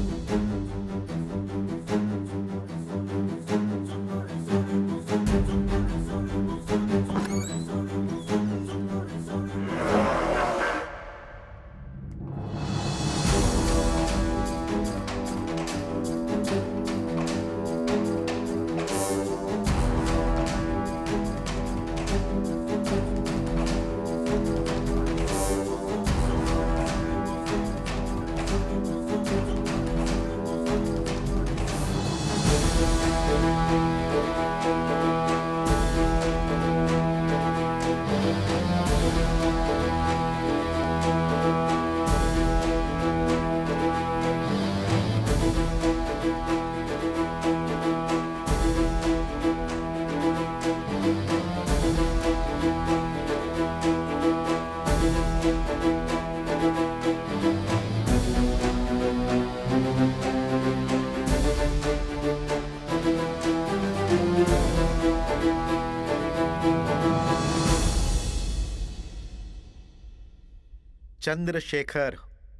चंद्रशेखर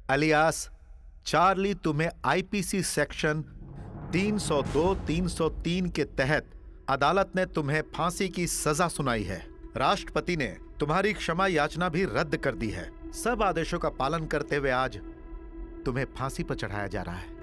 अलियास चार्ली तुम्हें आईपीसी सेक्शन 302-303 के तहत अदालत ने तुम्हें फांसी की सजा सुनाई है। राष्ट्रपति ने तुम्हारी क्षमा याचना भी रद्द कर दी है। सब आदेशों का पालन करते हुए आज तुम्हें फांसी पर चढ़ाया जा रहा है।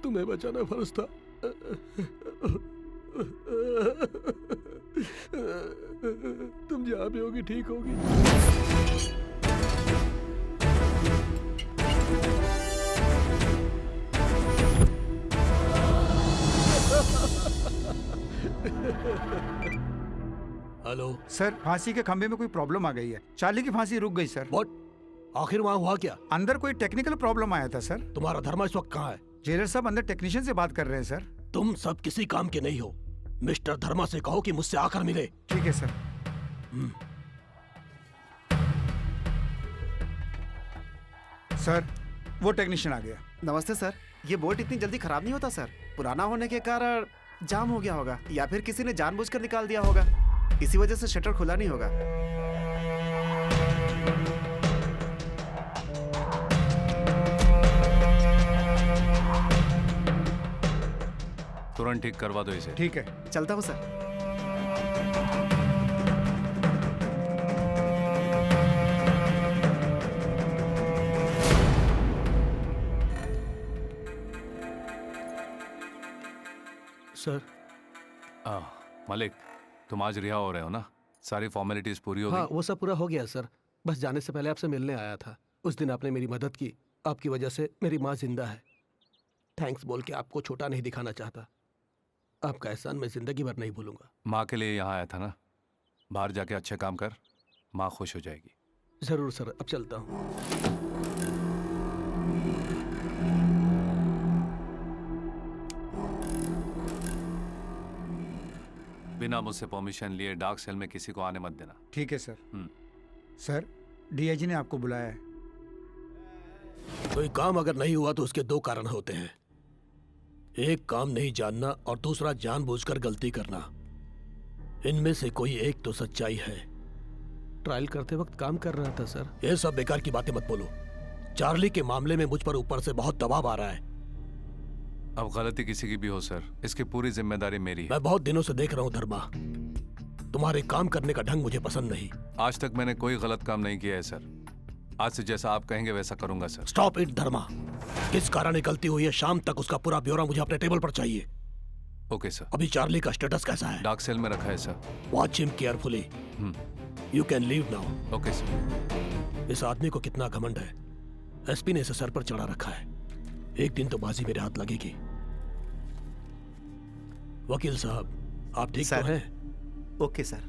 तुम्हें बचाना फर्ज था। तुम जहां भी होगी ठीक होगी। हेलो सर, फांसी के खंभे में कोई प्रॉब्लम आ गई है। चार्ली की फांसी रुक गई सर। व्हाट? आखिर वहां हुआ क्या? अंदर कोई टेक्निकल प्रॉब्लम आया था सर। तुम्हारा धर्मा इस वक्त कहाँ है? जेलर साहब अंदर टेक्नीशियन से बात कर रहे हैं सर। तुम सब किसी काम के नहीं हो। मिस्टर धर्मा से कहो कि मुझसे आकर मिले। ठीक है सर। सर, वो टेक्नीशियन आ गया। नमस्ते सर। ये बोल्ट इतनी जल्दी खराब नहीं होता सर। पुराना होने के कारण जाम हो गया होगा या फिर किसी ने जानबूझकर निकाल दिया होगा। इसी वजह से शटर खुला नहीं होगा। तुरंत ठीक करवा दो इसे। ठीक है, चलता हूँ सर। सर। मलिक, तुम आज रिहा हो रहे हो ना? सारी फॉर्मेलिटीज पूरी हो गई? हाँ, वो सब पूरा हो गया सर। बस जाने से पहले आपसे मिलने आया था। उस दिन आपने मेरी मदद की। आपकी वजह से मेरी माँ जिंदा है। थैंक्स बोल के आपको छोटा नहीं दिखाना चाहता। आपका एहसान मैं जिंदगी भर नहीं भूलूंगा। माँ के लिए यहाँ आया था ना? बाहर जाके अच्छे काम कर, माँ खुश हो जाएगी। जरूर सर, अब चलता हूँ। बिना मुझसे परमिशन लिए डार्क सेल में किसी को आने मत देना। ठीक है सर। सर, डीआईजी ने आपको बुलाया है। कोई काम अगर नहीं हुआ तो उसके दो कारण होते हैं। एक, काम नहीं जानना, और दूसरा, जानबूझकर गलती करना। इनमें से कोई एक तो सच्चाई है। ट्रायल करते वक्त काम कर रहा था सर। ये सब बेकार की बातें मत बोलो। चार्ली के मामले में मुझ पर ऊपर से बहुत दबाव आ रहा है। अब गलती किसी की भी हो सर, इसकी पूरी जिम्मेदारी मेरी है। मैं बहुत दिनों से देख रहा हूँ धर्मा, तुम्हारे काम करने का ढंग मुझे पसंद नहीं। आज तक मैंने कोई गलत काम नहीं किया है सर। आज से जैसा आप कहेंगे वैसा करूंगा सर। स्टॉप इट धर्मा। किस कारण ये गलती हुई है, शाम तक उसका पूरा ब्यौरा मुझे अपने टेबल पर चाहिए। Okay sir. अभी चार्ली का स्टेटस कैसा है? डार्क सेल में रखा है sir. Watch him carefully. You can leave now. Okay sir. इस आदमी को कितना घमंड है। एसपी ने इसे सर पर चढ़ा रखा है। एक दिन तो बाजी मेरे हाथ लगेगी। वकील साहब, आप ठीक तो हैं? Okay sir.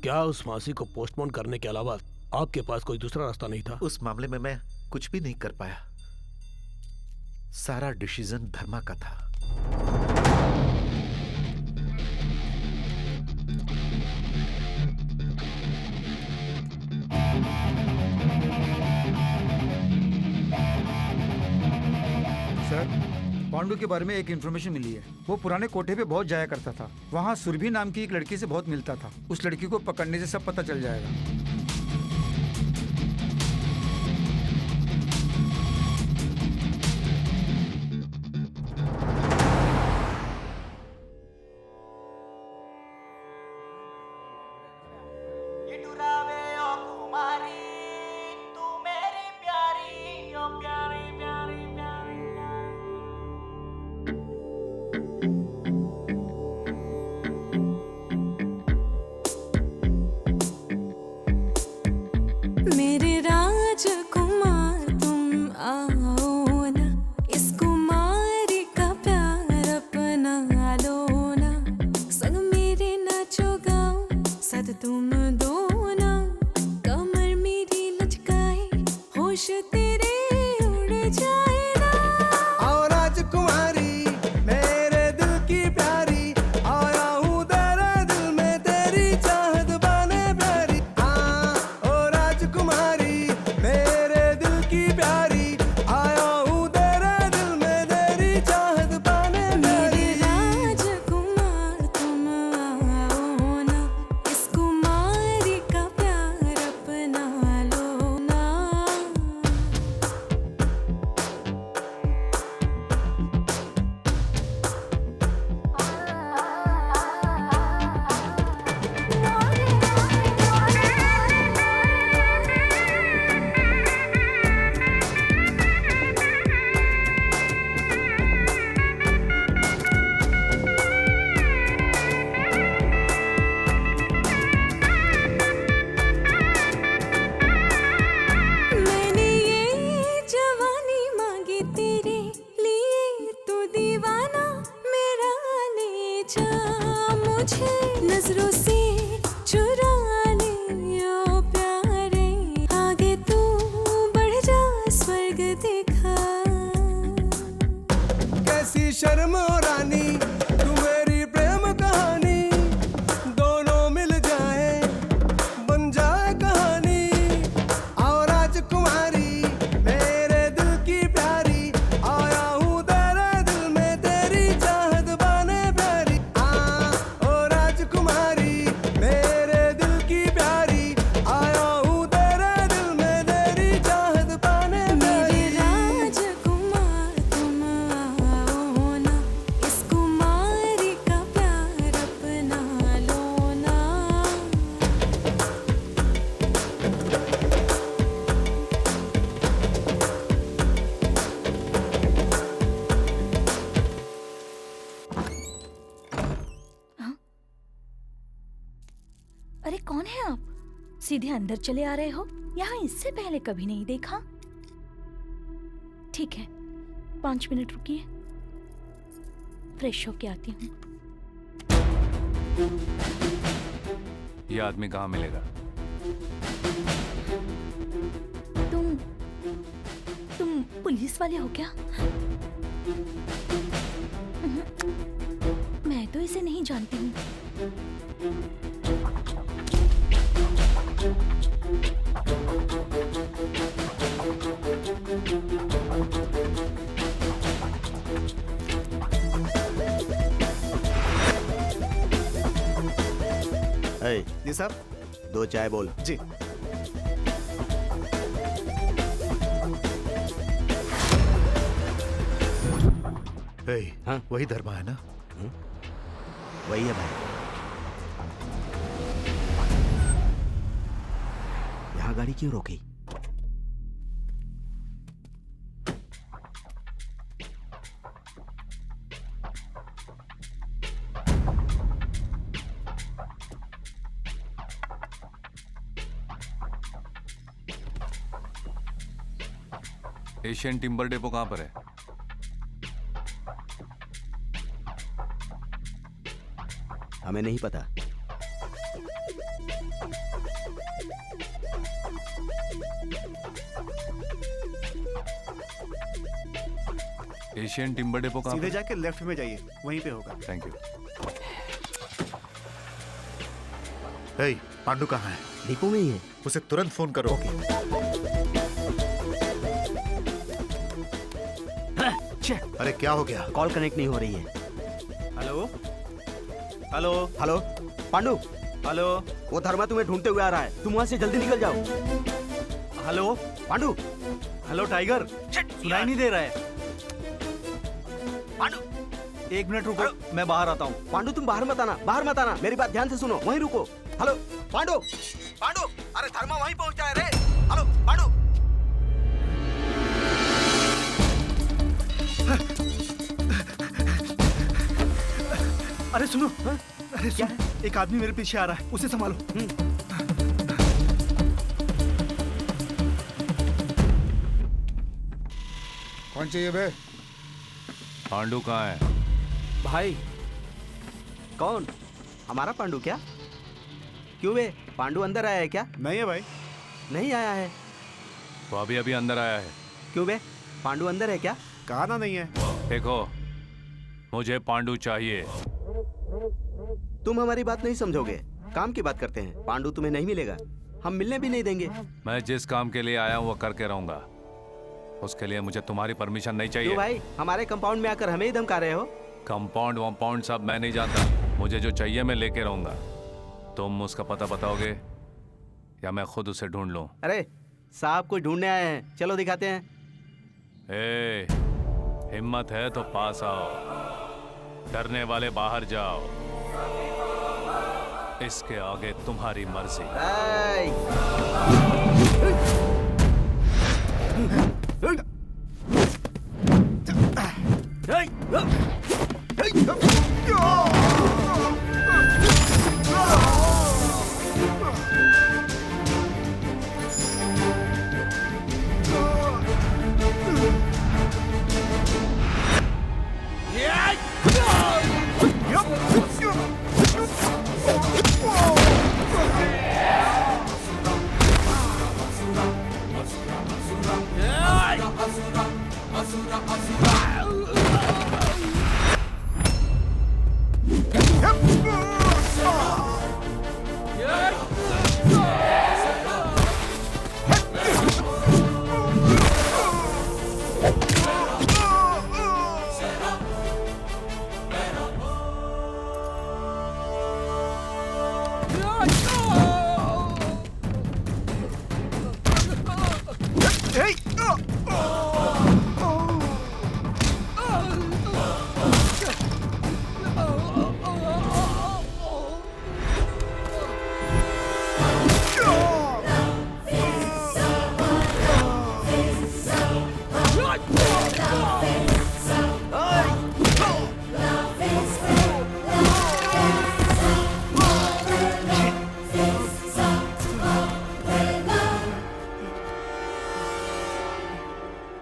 क्या उस फांसी को पोस्टपोन करने के अलावा आपके पास कोई दूसरा रास्ता नहीं था? उस मामले में मैं कुछ भी नहीं कर पाया। सारा डिसीजन धर्मा का था। सर, पांडु के बारे में एक इन्फॉर्मेशन मिली है। वो पुराने कोठे पे बहुत जाया करता था। वहाँ सुरभि नाम की एक लड़की से बहुत मिलता था। उस लड़की को पकड़ने से सब पता चल जाएगा। इटुरावे ओ कुमारी तू मेरी प्यारी ओ प्यारी प्यारी प्यारी मेरे राजकुमार तुम आओ ना, इस कुमारी का प्यार अपना लो ना, संग मेरे नाचो गाओ साथ तुम दो ना, कमर मेरी लचकाए होश तेरे उड़ जाए ना। आओ राजकुमारी मेरे दिल की प्यारी, आया हूँ तेरे दिल में तेरी चाहत बने प्यारी। ओ राजकुमारी मेरे दिल की प्यारी, आया हूँ तेरे दिल में तेरी चाहत बने प्यारी। राजकुमार तुम आओ ना, इस कुमारी का प्यार अपना लो ना। मैंने ये जवानी मांगी तेरे लिए, तू दीवाना मेरा ले जा, मुझे नजरों से चुरा ले ओ प्यारे, आगे तू बढ़ जा स्वर्ग दिखा। कैसी शर्म हो रानी तू मेरी प्रेम कहानी, दोनों मिल जाए बन जाए कहानी। आओ राजकुमारी मेरे दिल की प्यारी, आया हूँ तेरे दिल में तेरी चाहत बने प्यारी। ओ राजकुमारी मेरे दिल की प्यारी, आया हूँ तेरे दिल में तेरी चाहत बने मेरे प्यारी। राजकुमार तुम आओ ना, इस कुमारी का प्यार अपना लो ना। अरे कौन है आप? सीधे अंदर चले आ रहे हो? यहाँ इससे पहले कभी नहीं देखा। ठीक है, 5 मिनट रुकिए, फ्रेश होके आती हूँ। ये आदमी कहाँ मिलेगा? तुम पुलिस वाले हो क्या? मैं तो इसे नहीं जानती हूँ। जी सर, 2 चाय बोल। जी। हाँ? वही धर्मा है ना? वही है भाई। यहाँ गाड़ी क्यों रोकी? एशियन टिम्बर डेपो कहाँ पर है? हमें नहीं पता। एशियन टिम्बर डेपो कहाँ सीधे पर? जाके लेफ्ट में जाइए, वहीं पे होगा। Thank you. पांडु कहाँ है? डिपो में ही है। उसे तुरंत फोन करो। अरे क्या हो गया? कॉल कनेक्ट नहीं हो रही है। Hello hello hello Pandu, hello, वो धर्मा तुम्हें ढूंढते हुए आ रहा है, तुम वहां से जल्दी निकल जाओ। हेलो पांडु, हेलो टाइगर, सुनाई नहीं दे रहा है। पांडु 1 मिनट रुको, मैं बाहर आता हूँ। पांडु तुम बाहर मत आना, बाहर मत आना, मेरी बात ध्यान से सुनो, वहीं रुको। हेलो पांडु, पांडु, अरे धर्मा वहीं पहुंचा है रे। हेलो पांडु। अरे सुनो, अरे सुनो, एक आदमी मेरे पीछे आ रहा है, उसे संभालो। कौन चाहिए बे? पांडु कहाँ है? भाई कौन? हमारा पांडु क्या? क्यों बे, पांडु अंदर आया है क्या? नहीं है भाई। नहीं आया है। वो अभी अभी अंदर आया है। क्यों बे, पांडु अंदर है क्या? कहा ना नहीं है। देखो, मुझे पांडु चाहिए। तुम हमारी बात नहीं समझोगे, काम की बात करते हैं। पांडु तुम्हें नहीं मिलेगा, हम मिलने भी नहीं देंगे। मैं जिस काम के लिए आया हूँ वो करके रहूंगा, उसके लिए मुझे तुम्हारी परमिशन नहीं चाहिए। क्यों भाई, हमारे कंपाउंड में आकर हमें ही धमका रहे हो? कंपाउंड वंपाउंड सब मैं नहीं जानता, मुझे जो चाहिए मैं लेके रहूंगा। तुम उसका पता बताओगे या मैं खुद उसे ढूंढ लूं? अरे साहब कोई ढूंढने आए हैं, चलो दिखाते हैं। ए, हिम्मत है तो पास आओ, डरने वाले बाहर जाओ, इसके आगे तुम्हारी मर्जी।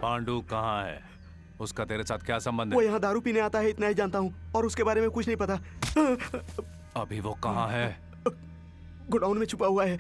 पांडु कहाँ है? उसका तेरे साथ क्या संबंध है? वो यहाँ दारू पीने आता है, इतना ही जानता हूँ, और उसके बारे में कुछ नहीं पता। अभी वो कहाँ है? गोडाउन में छुपा हुआ है।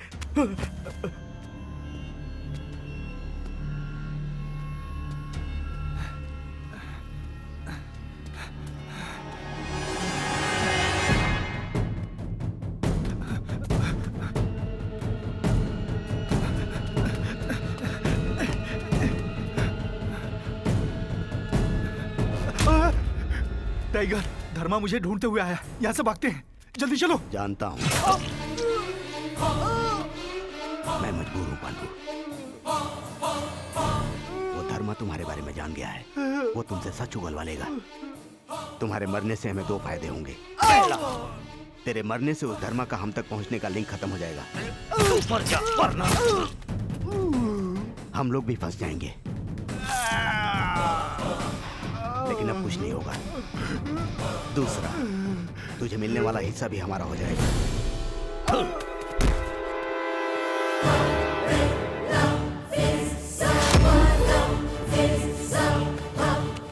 टाइगर, धर्मा मुझे ढूंढते हुए आया, यहाँ से भागते हैं, जल्दी चलो। जानता हूँ, मैं मजबूर हूँ पांडु। वो धर्मा तुम्हारे बारे में जान गया है, वो तुमसे सच उगलवा लेगा। तुम्हारे मरने से हमें दो फायदे होंगे। पहला, तेरे मरने से उस धर्मा का हम तक पहुंचने का लिंक खत्म हो जाएगा। तू मर जा, वरना हम लोग भी फंस जाएंगे। लेकिन अब कुछ नहीं होगा। दूसरा, तुझे मिलने वाला हिस्सा भी हमारा हो जाएगा।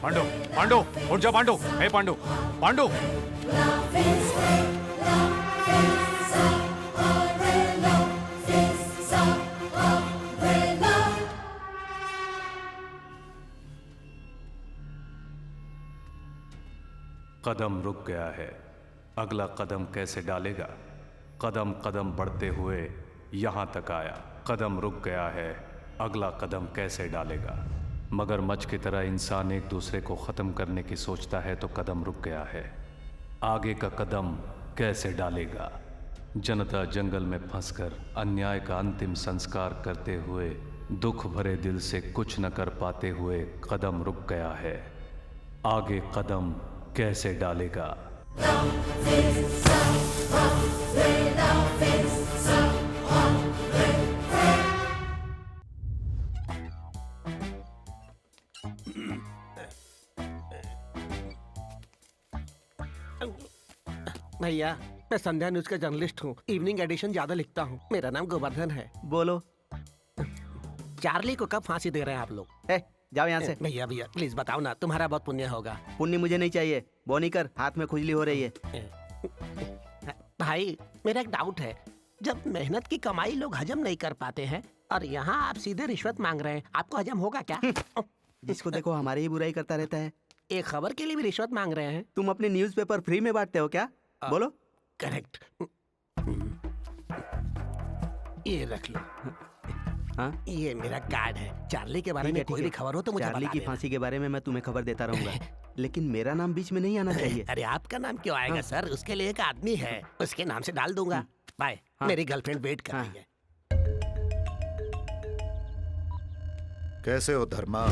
पांडु, पांडु, उठ जा पांडु। हे पांडु, पांडु। कदम रुक गया है, अगला कदम कैसे डालेगा? कदम कदम बढ़ते हुए यहाँ तक आया, कदम रुक गया है, अगला कदम कैसे डालेगा? मगरमच्छ की तरह इंसान एक दूसरे को ख़त्म करने की सोचता है तो कदम रुक गया है, आगे का कदम कैसे डालेगा? जनता जंगल में फंसकर अन्याय का अंतिम संस्कार करते हुए दुख भरे दिल से कुछ न कर पाते हुए कदम रुक गया है, आगे कदम कैसे डालेगा? भैया, मैं संध्या न्यूज का जर्नलिस्ट हूँ। इवनिंग एडिशन ज्यादा लिखता हूँ। मेरा नाम गोवर्धन है। बोलो। चार्ली को कब फांसी दे रहे हैं आप लोग? जाओ यहाँ से। भैया भैया प्लीज बताओ ना, तुम्हारा बहुत पुण्य होगा। पुण्य मुझे नहीं चाहिए। बोनी कर, हाथ में खुजली हो रही है। भाई मेरा एक डाउट है, जब मेहनत की कमाई लोग हजम नहीं कर पाते हैं और यहाँ आप सीधे रिश्वत मांग रहे हैं, आपको हजम होगा क्या? जिसको देखो हमारी ही बुराई करता रहता है। एक खबर के लिए भी रिश्वत मांग रहे हैं? तुम अपने न्यूज़पेपर फ्री में बांटते हो क्या? बोलो। करेक्ट। ये रख लो। हाँ? ये मेरा कार्ड है। चार्ली के बारे में कोई भी खबर हो तो मुझे चार्ली बता की देना। फांसी के बारे में मैं तुम्हें खबर देता रहूंगा, लेकिन मेरा नाम बीच में नहीं आना चाहिए। अरे आपका नाम क्यों आएगा सर? उसके लिए एक आदमी है, उसके नाम से डाल दूंगा। बाय। मेरी गर्लफ्रेंड वेट कर रही है। कैसे हो धर्मा?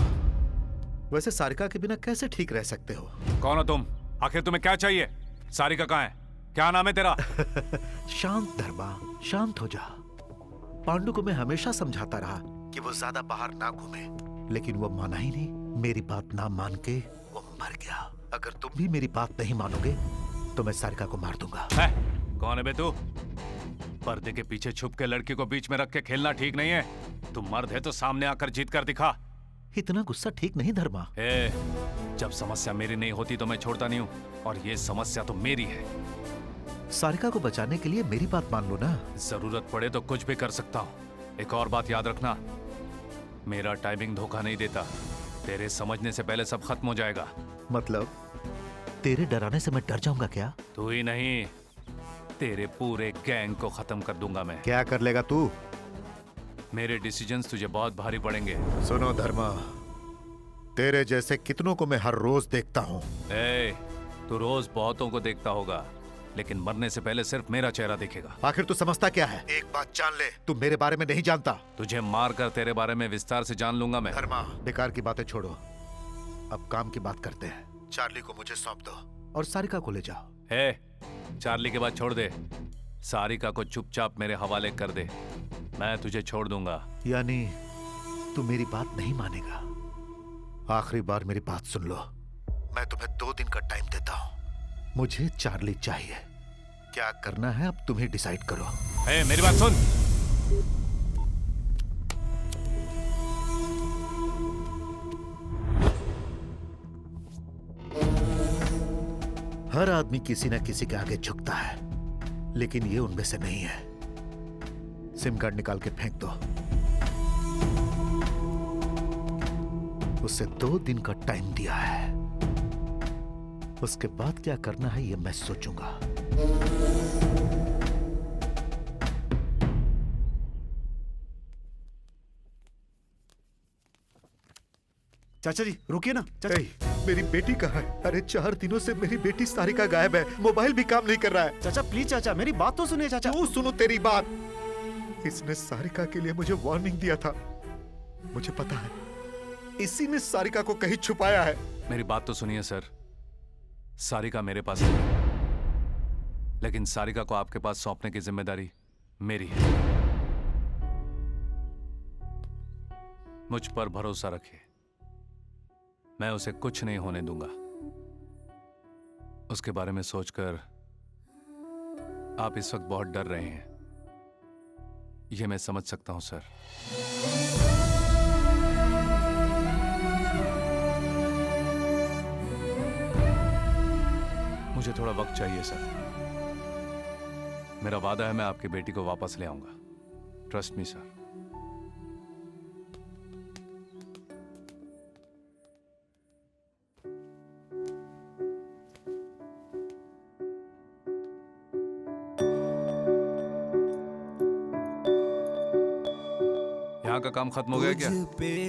वैसे सारिका के बिना कैसे ठीक रह सकते हो? कौन हो तुम? आखिर तुम्हें क्या चाहिए? सारिका कहाँ है? क्या नाम है तेरा? शांत धर्मा, शांत हो जा। पांडु को मैं हमेशा समझाता रहा कि वो ज्यादा बाहर ना घूमे, लेकिन वो माना ही नहीं। मेरी बात ना मान के वो मर गया। अगर तुम भी मेरी बात नहीं मानोगे तो मैं सारिका को मार दूंगा। कौन है बे तू? पर्दे के पीछे छुप के लड़की को बीच में रख के खेलना ठीक नहीं है। तू मर्द है तो सामने आकर जीत कर दिखा। इतना गुस्सा ठीक नहीं धर्मा। जब समस्या मेरी नहीं होती तो मैं छोड़ता नहीं हूँ, और ये समस्या तो मेरी है। सारिका को बचाने के लिए मेरी बात मान लो ना। जरूरत पड़े तो कुछ भी कर सकता हूँ। एक और बात याद रखना, मेरा टाइमिंग धोखा नहीं देता। तेरे समझने से पहले सब खत्म हो जाएगा। मतलब तेरे डराने से मैं डर जाऊंगा क्या? तू ही नहीं, तेरे पूरे गैंग को खत्म कर दूंगा मैं। क्या कर लेगा तू? मेरे डिसीजंस तुझे बहुत भारी पड़ेंगे। सुनो धर्मा, तेरे जैसे कितनों को मैं हर रोज देखता हूँ। तू रोज बहुतों को देखता होगा, लेकिन मरने से पहले सिर्फ मेरा चेहरा दिखेगा। आखिर तू समझता क्या है? एक बात जान ले, तू मेरे बारे में नहीं जानता। तुझे मार कर तेरे बारे में विस्तार से जान लूंगा मैं। धर्मा, बेकार की बातें छोड़ो, अब काम की बात करते हैं। चार्ली को मुझे सौंप दो और सारिका को ले जाओ। चार्ली के बाद छोड़ दे, सारिका को चुपचाप मेरे हवाले कर दे, मैं तुझे छोड़ दूंगा। यानी तू मेरी बात नहीं मानेगा? आखिरी बार मेरी बात सुन लो, मैं तुम्हें 2 दिन का टाइम देता हूँ। मुझे चार्ली चाहिए। क्या करना है अब तुम ही डिसाइड करो। मेरी बात सुन। हर आदमी किसी न किसी के आगे झुकता है, लेकिन ये उनमें से नहीं है। सिम कार्ड निकाल के फेंक दो। उसे 2 दिन का टाइम दिया है, उसके बाद क्या करना है ये मैं सोचूंगा। चाचा जी रुकिए ना। चाचा मेरी बेटी कहाँ है? अरे 4 दिनों से मेरी बेटी सारिका गायब है, मोबाइल भी काम नहीं कर रहा है। चाचा प्लीज, चाचा मेरी बात तो सुनिए। चाचा क्यों सुनो तेरी बात? इसने सारिका के लिए मुझे वार्निंग दिया था, मुझे पता है। इसी ने सारिका को कहीं छुपाया है। मेरी बात तो सुनिए सर, सारिका मेरे पास है, लेकिन सारिका को आपके पास सौंपने की जिम्मेदारी मेरी है। मुझ पर भरोसा रखिए, मैं उसे कुछ नहीं होने दूंगा। उसके बारे में सोचकर आप इस वक्त बहुत डर रहे हैं, यह मैं समझ सकता हूं सर। मुझे थोड़ा वक्त चाहिए सर। मेरा वादा है मैं आपकी बेटी को वापस ले आऊंगा। Trust me sir. यहाँ का काम खत्म हो गया क्या?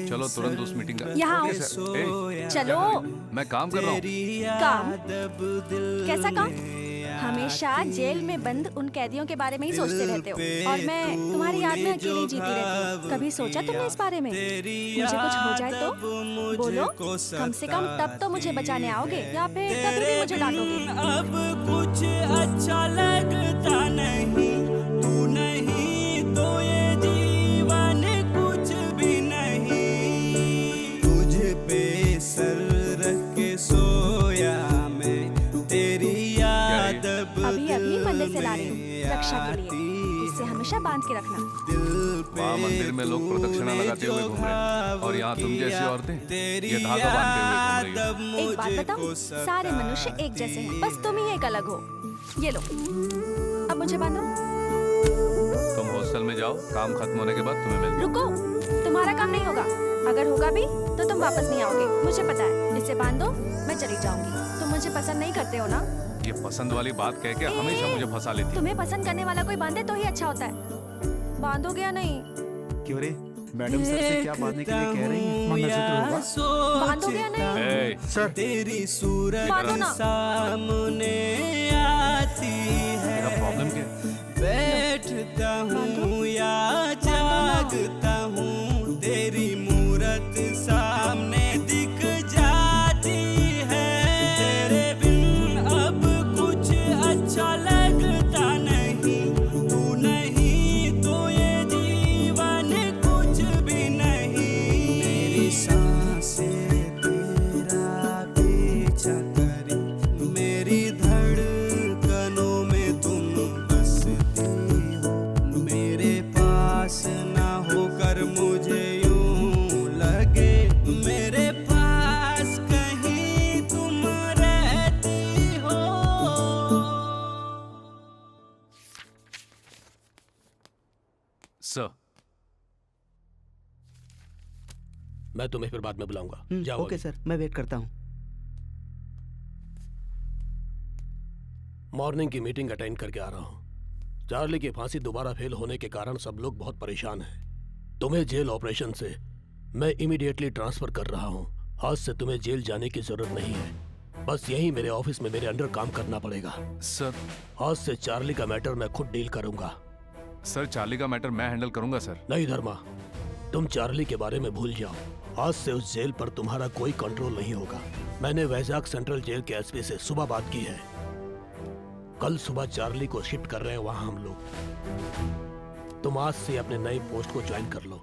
चलो तुरंत उस मीटिंग का। यहाँ आओ। ए, चलो। मैं काम कर रहा हूँ। काम? कैसा काम? हमेशा जेल में बंद उन कैदियों के बारे में ही सोचते रहते हो और मैं तुम्हारी याद में अकेली जीती रहती हूँ। कभी सोचा तुमने इस बारे में? मुझे कुछ हो जाए तो बोलो, कम से कम तब तो मुझे बचाने आओगे या फिर तभी भी मुझे डांटोगे। अब कुछ अच्छा लगता नहीं, तू नहीं तो ये जीवन कुछ भी नहीं। तुझ पे सर रख के सोया मैं, तेरी याद अभी अभी मंदिर से ला रही हूँ रक्षा के लिए, इसे हमेशा बांध के रखना। वहाँ मंदिर में लोग प्रदक्षिणा लगाते हुए घूम रहे हैं और यहाँ तुम जैसी औरतें ये धागा बांधते हुए घूम रही हो। एक बात बताऊं, सारे मनुष्य एक जैसे हैं, बस तुम ही एक अलग हो। ये लो, अब मुझे बांधो। तुम हॉस्टल में जाओ, काम खत्म होने के बाद तुम्हें मिलता हूँ। रुको, तुम्हारा काम नहीं होगा। अगर होगा भी तो तुम वापस नहीं आओगे, मुझे पता है। इसे बांधो, मैं चली जाऊंगी। तुम मुझे पसंद नहीं करते हो ना? ये पसंद वाली बात कह के हमेशा मुझे फंसा लेती है। तुम्हें पसंद करने वाला कोई बांधे तो ही अच्छा होता है। बांधोगे या नहीं? क्यों रे, मैडम सर से क्या बांधने के लिए कह रही हैं? मंगलसूत्र होगा। बांधोगे या नहीं? सर, तेरी सूरत बांधो ना। सामने आती है। तेरा प्रॉब्लम क्या है? बैठता हूँ या जागता हूँ, तेरी मूरत सामने दिख जाती है। तेरे बिन अब कुछ अच्छा लगता नहीं, तू नहीं तो ये जीवन कुछ भी नहीं। मेरी सांसें तेरा पीछा करी, मेरी धड़कनों में तुम बसती हो। मेरे पास ना होकर मुझे यूं लगे, मेरे पास कहीं तुम रहती हो। सर, मैं तुम्हें फिर बाद में बुलाऊंगा। जाओ। ओके सर, मैं वेट करता हूँ। मॉर्निंग की मीटिंग अटेंड करके आ रहा हूँ। चार्ली की फांसी दोबारा फेल होने के कारण सब लोग बहुत परेशान हैं। तुम्हें जेल ऑपरेशन से मैं इमीडिएटली ट्रांसफर कर रहा हूँ। आज से तुम्हें जेल जाने की जरूरत नहीं है, बस यहीं मेरे ऑफिस में मेरे अंडर काम करना पड़ेगा। सर, आज से चार्ली का मैटर मैं खुद डील करूंगा। सर, चार्ली का मैटर मैं हैंडल करूंगा सर। नहीं धर्मा, तुम चार्ली के बारे में भूल जाओ। आज से उस जेल पर तुम्हारा कोई कंट्रोल नहीं होगा। मैंने वैजाग सेंट्रल जेल के एसपी से सुबह बात की है। कल सुबह चार्ली को शिफ्ट कर रहे हैं वहां हम लोग। तुम आज से अपने नई पोस्ट को ज्वाइन कर लो।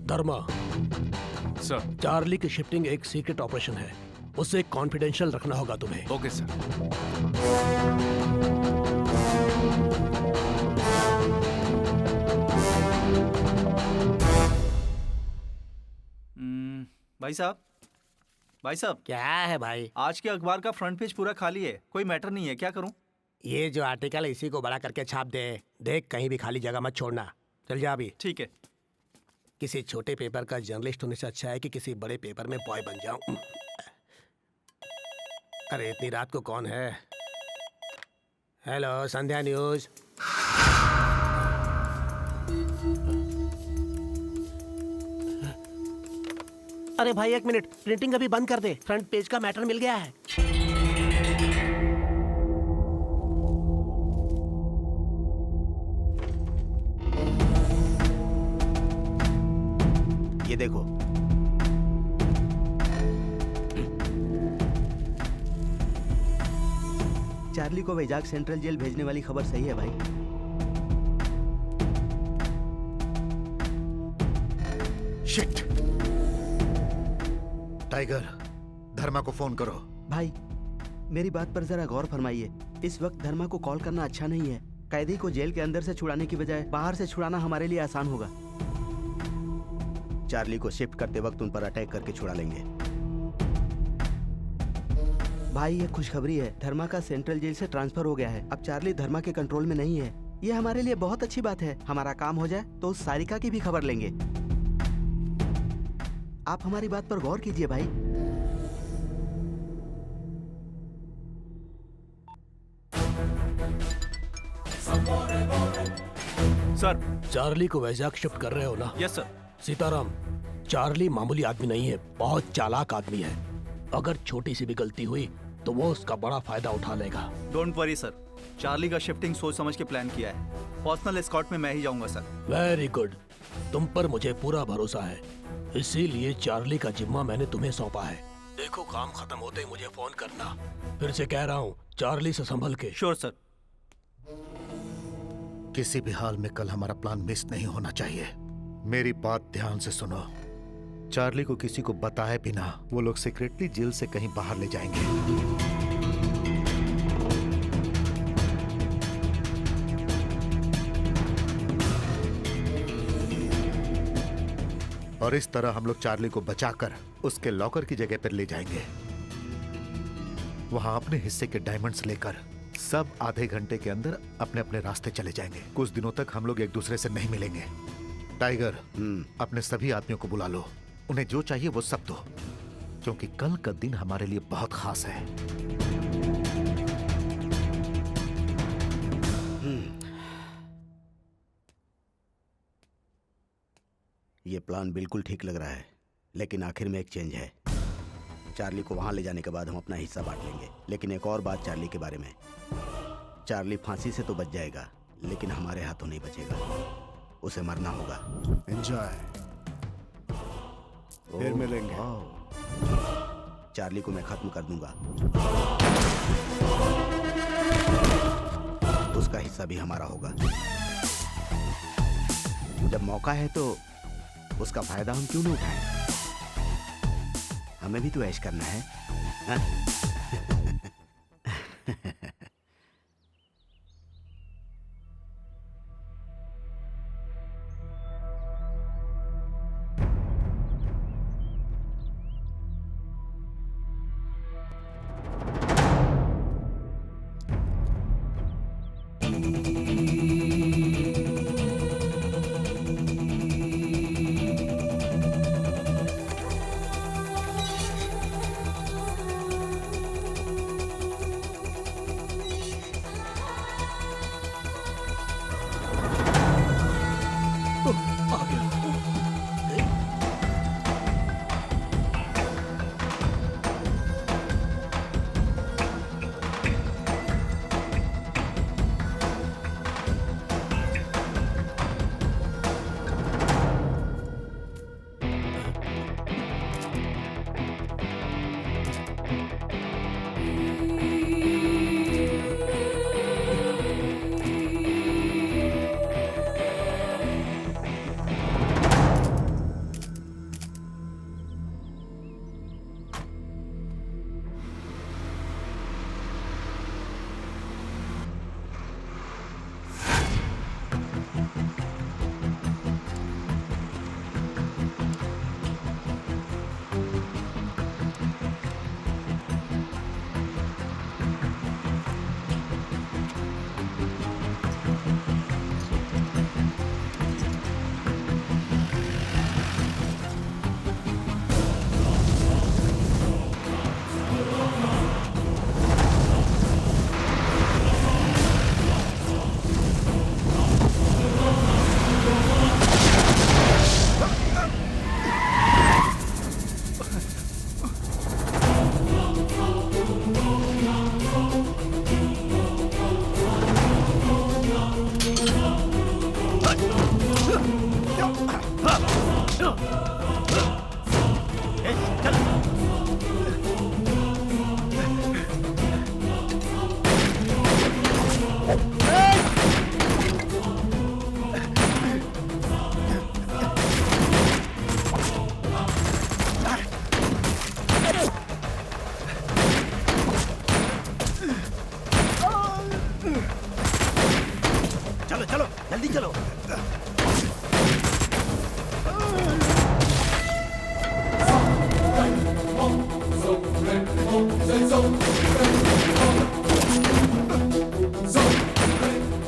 धर्मा सर, चार्ली की शिफ्टिंग एक सीक्रेट ऑपरेशन है, उसे कॉन्फिडेंशियल रखना होगा तुम्हें। Okay sir. भाई साहब, भाई साहब। क्या है भाई? आज के अखबार का फ्रंट पेज पूरा खाली है, कोई मैटर नहीं है, क्या करूं? ये जो आर्टिकल है इसी को बड़ा करके छाप दे। देख, कहीं भी खाली जगह मत छोड़ना। चल जा अभी। ठीक है। किसी छोटे पेपर का जर्नलिस्ट होने से अच्छा है कि किसी बड़े पेपर में बॉय बन जाऊं। अरे इतनी रात को कौन है? हेलो, संध्या न्यूज। अरे भाई एक मिनट, प्रिंटिंग अभी बंद कर दे, फ्रंट पेज का मैटर मिल गया है। ये देखो, चार्ली को वैजाग सेंट्रल जेल भेजने वाली खबर सही है भाई। शिट! टाइगर, धर्मा को फोन करो। भाई, मेरी बात पर जरा गौर फरमाइए। इस वक्त धर्मा को कॉल करना अच्छा नहीं है। कैदी को जेल के अंदर से छुड़ाने की बजाय बाहर से छुड़ाना हमारे लिए आसान होगा। चार्ली को शिफ्ट करते वक्त उन पर अटैक करके छुड़ा लेंगे। भाई, ये खुशखबरी है, धर्मा का सेंट्रल जेल से ट्रांसफर हो गया है। अब चार्ली धर्मा के कंट्रोल में नहीं है। ये हमारे लिए बहुत अच्छी बात है। हमारा काम हो जाए तो उस सारिका की भी खबर लेंगे। आप हमारी बात पर गौर कीजिए भाई। सर। चार्ली को वैजाग शिफ्ट कर रहे हो ना? Yes sir. सीताराम, चार्ली मामूली आदमी नहीं है, बहुत चालाक आदमी है। अगर छोटी सी भी गलती हुई तो वो उसका बड़ा फायदा उठा लेगा। डोंट वरी सर, चार्ली का शिफ्टिंग सोच समझ के प्लान किया है। पर्सनल एस्कॉर्ट में मैं ही जाऊंगा सर। वेरी गुड, तुम पर मुझे पूरा भरोसा है, इसीलिए चार्ली का जिम्मा मैंने तुम्हें सौंपा है। देखो काम खत्म होते ही मुझे फोन करना। फिर से कह रहा हूँ, चार्ली से संभल के। Sure sir. किसी भी हाल में कल हमारा प्लान मिस नहीं होना चाहिए। मेरी बात ध्यान से सुनो। चार्ली को किसी को बताए बिना वो लोग सीक्रेटली जेल से कहीं बाहर ले जाएंगे। और इस तरह हम लोग चार्ली को बचाकर उसके लॉकर की जगह पर ले जाएंगे। वहां अपने हिस्से के डायमंड्स लेकर सब आधे घंटे के अंदर अपने अपने रास्ते चले जाएंगे। कुछ दिनों तक हम लोग एक दूसरे से नहीं मिलेंगे। टाइगर, अपने सभी आदमियों को बुला लो, उन्हें जो चाहिए वो सब दो, क्योंकि कल का दिन हमारे लिए बहुत खास है। ये प्लान बिल्कुल ठीक लग रहा है, लेकिन आखिर में एक चेंज है। चार्ली को वहां ले जाने के बाद हम अपना हिस्सा बांट लेंगे, लेकिन एक और बात चार्ली के बारे में। चार्ली फांसी से तो बच जाएगा, लेकिन हमारे हाथों नहीं बचेगा। उसे मरना होगा। एंजॉय, फिर मिलेंगे। चार्ली को मैं खत्म कर दूंगा, उसका हिस्सा भी हमारा होगा। जब मौका है तो उसका फायदा हम क्यों नहीं उठाएं? हमें भी तो ऐश करना है, हाँ?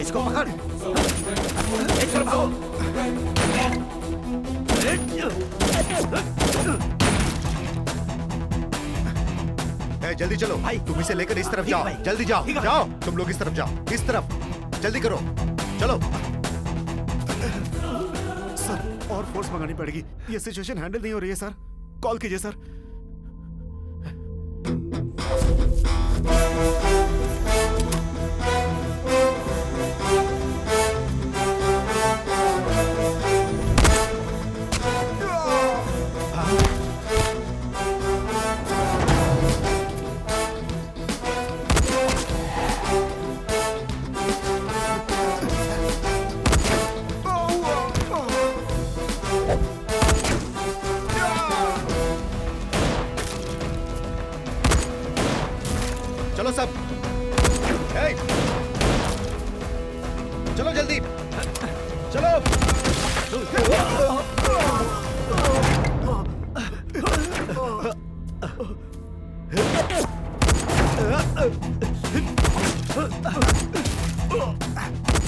इसको पकड़, एक तरफ आओ। जल्दी चलो भाई, तुम इसे लेकर इस तरफ जाओ। जल्दी जाओ, जाओ तुम लोग इस तरफ जाओ, इस तरफ जल्दी करो, चलो। फोर्स मंगानी पड़ेगी। ये सिचुएशन हैंडल नहीं हो रही है सर। कॉल कीजिए सर। चलो सब, हे! चलो जल्दी, चलो।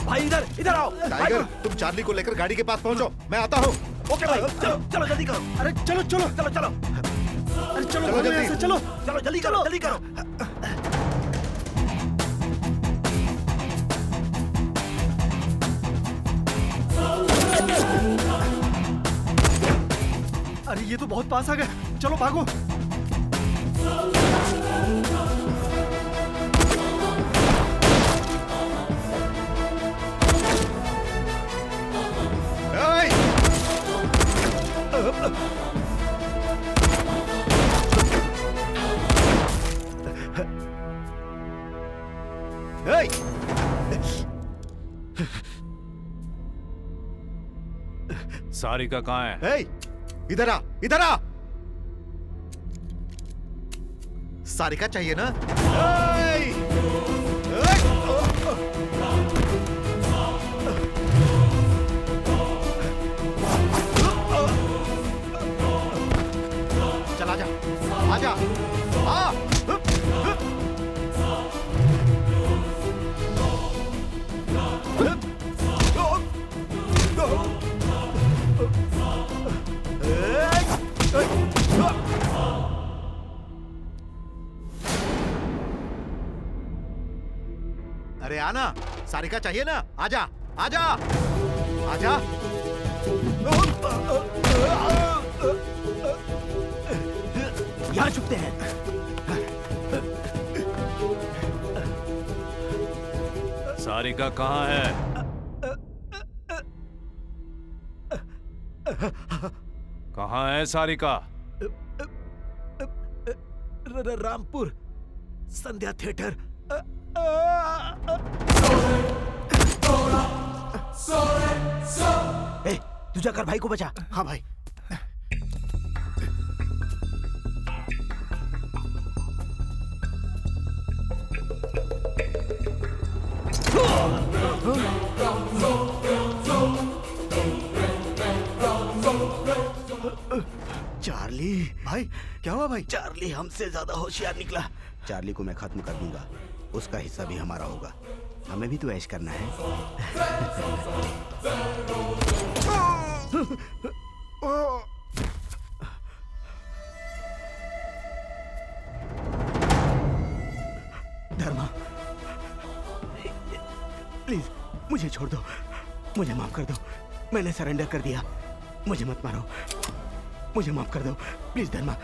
भाई इधर इधर आओ। टाइगर, तुम चार्ली को लेकर गाड़ी के पास पहुंचो, मैं आता हूँ। ओके भाई, चलो चलो जल्दी करो। अरे चलो चलो चलो चलो। अरे चलो चलो जल्दी। ऐसे चलो। चलो जल्दी करो, जल्दी करो। अरे ये तो बहुत पास आ गए, चलो भागो। हे! हे! सारिका कहाँ है? हे! इधर आ, इधर आ। सारिका चाहिए ना? हे! चल आजा, आजा, आ। अरे आना, सारिका चाहिए ना? आजा, आजा, आजा। यहाँ छुपते हैं। सारिका कहाँ है? कहाँ है सारिका? रामपुर संध्या थिएटर। ए, तू जाकर भाई को बचा। हाँ भाई। चार्ली भाई क्या हुआ भाई? चार्ली हमसे ज्यादा होशियार निकला। चार्ली को मैं खत्म कर दूंगा, उसका हिस्सा भी हमारा होगा। हमें भी तो ऐश करना है। धर्मा, प्लीज मुझे छोड़ दो, मुझे माफ कर दो। मैंने सरेंडर कर दिया, मुझे मत मारो, मुझे माफ कर दो please Dharma.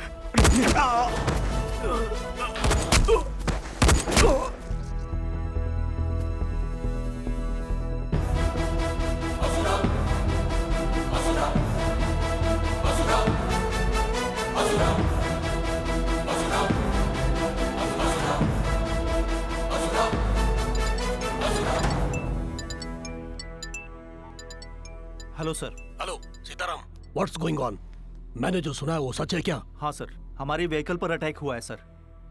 Hello sir. Hello Sitaram, what's going on? मैंने जो सुना है वो सच है क्या? हाँ सर, हमारी व्हीकल पर अटैक हुआ है सर।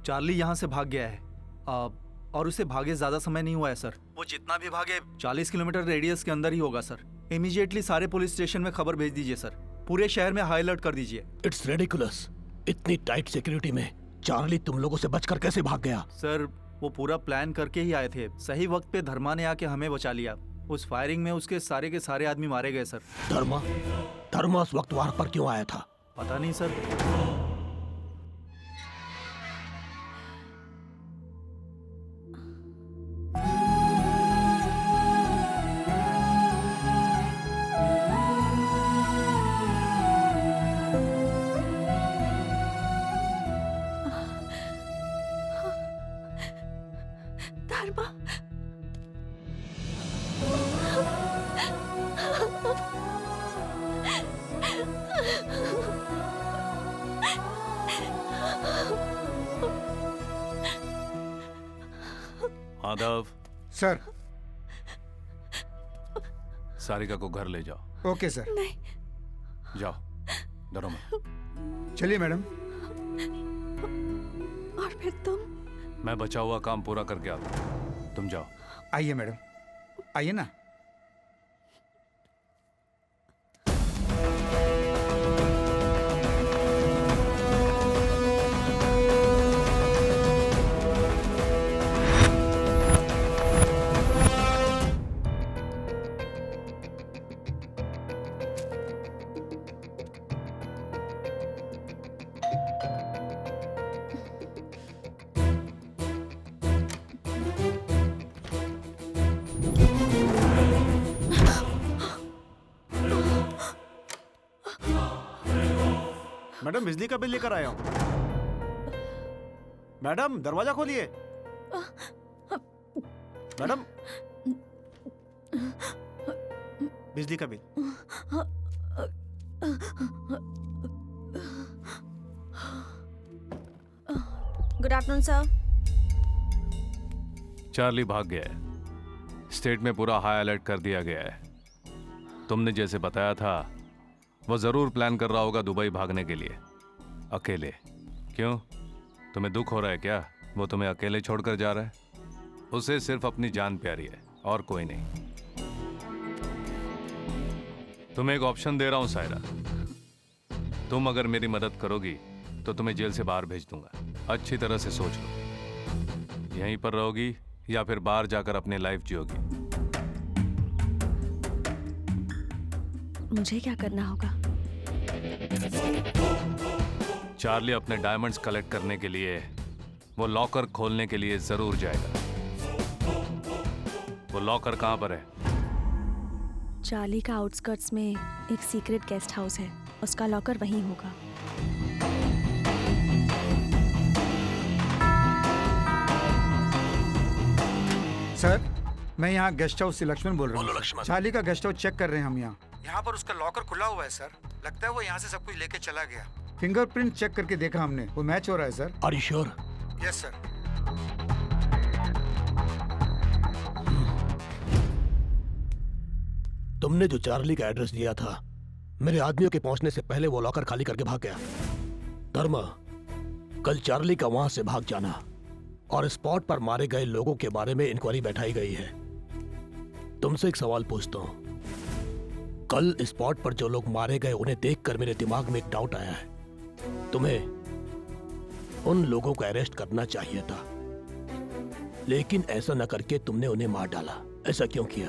चार्ली यहाँ से भाग गया है और उसे भागे ज्यादा समय नहीं हुआ है सर। वो जितना भी भागे 40 किलोमीटर रेडियस के अंदर ही होगा सर। इमीडिएटली सारे पुलिस स्टेशन में खबर भेज दीजिए सर। पूरे शहर में हाई अलर्ट कर दीजिए। इट्स रेडिकुलस, इतनी टाइट सिक्योरिटी में चार्ली तुम लोगों से बचकर कैसे भाग गया? सर वो पूरा प्लान करके ही आए थे। सही वक्त पे धर्मा ने आके हमें बचा लिया। उस फायरिंग में उसके सारे के सारे आदमी मारे गए सर। धर्मा उस वक्त वहां पर क्यों आया था? पता नहीं सर। धर्मा। आदव। सर। सारिका को घर ले जाओ। Okay sir. नहीं। जाओ, डरो मत। चलिए मैडम। और फिर तुम? मैं बचा हुआ काम पूरा करके आता हूँ, तुम जाओ। आइए मैडम, आइए ना। मैडम बिजली का बिल लेकर आया हूँ। मैडम दरवाजा खोलिए। मैडम बिजली का bill. Good afternoon sir. Charlie भाग गया है। स्टेट में पूरा हाई अलर्ट कर दिया गया है। तुमने जैसे बताया था वो जरूर प्लान कर रहा होगा दुबई भागने के लिए, अकेले। क्यों, तुम्हें दुख हो रहा है क्या? वो तुम्हें अकेले छोड़कर जा रहा है? उसे सिर्फ अपनी जान प्यारी है और कोई नहीं। तुम्हें एक ऑप्शन दे रहा हूं सायरा, तुम अगर मेरी मदद करोगी तो तुम्हें जेल से बाहर भेज दूंगा। अच्छी तरह से सोच लो, यहीं पर रहोगी या फिर बाहर जाकर अपनी लाइफ जियोगी। मुझे क्या करना होगा? चार्ली अपने डायमंड्स कलेक्ट करने के लिए वो लॉकर खोलने के लिए जरूर जाएगा। वो लॉकर कहां पर है? चार्ली का आउटस्कर्ट्स में एक सीक्रेट गेस्ट हाउस है, उसका लॉकर वहीं होगा। सर, मैं यहाँ गेस्ट हाउस से लक्ष्मण बोल रहा बोलो हूँ। लक्ष्मण। चार्ली का गेस्ट हाउस चेक कर रहे हैं हम यहाँ पर उसका लॉकर खुला हुआ है सर। लगता है वो यहाँ से सब कुछ लेके चला गया। फिंगरप्रिंट चेक करके देखा हमने, वो मैच हो रहा है sir. Are you sure? Yes sir. तुमने जो चार्ली का एड्रेस दिया था, मेरे आदमियों के पहुंचने से पहले वो लॉकर खाली करके भाग गया। धर्मा, कल चार्ली का वहां से भाग जाना और स्पॉट पर मारे गए लोगों के बारे में इंक्वायरी बैठाई गई है। तुमसे एक सवाल पूछता हूं, कल स्पॉट पर जो लोग मारे गए उन्हें देखकर मेरे दिमाग में एक डाउट आया है। तुम्हें उन लोगों को अरेस्ट करना चाहिए था, लेकिन ऐसा न करके तुमने उन्हें मार डाला। ऐसा क्यों किया?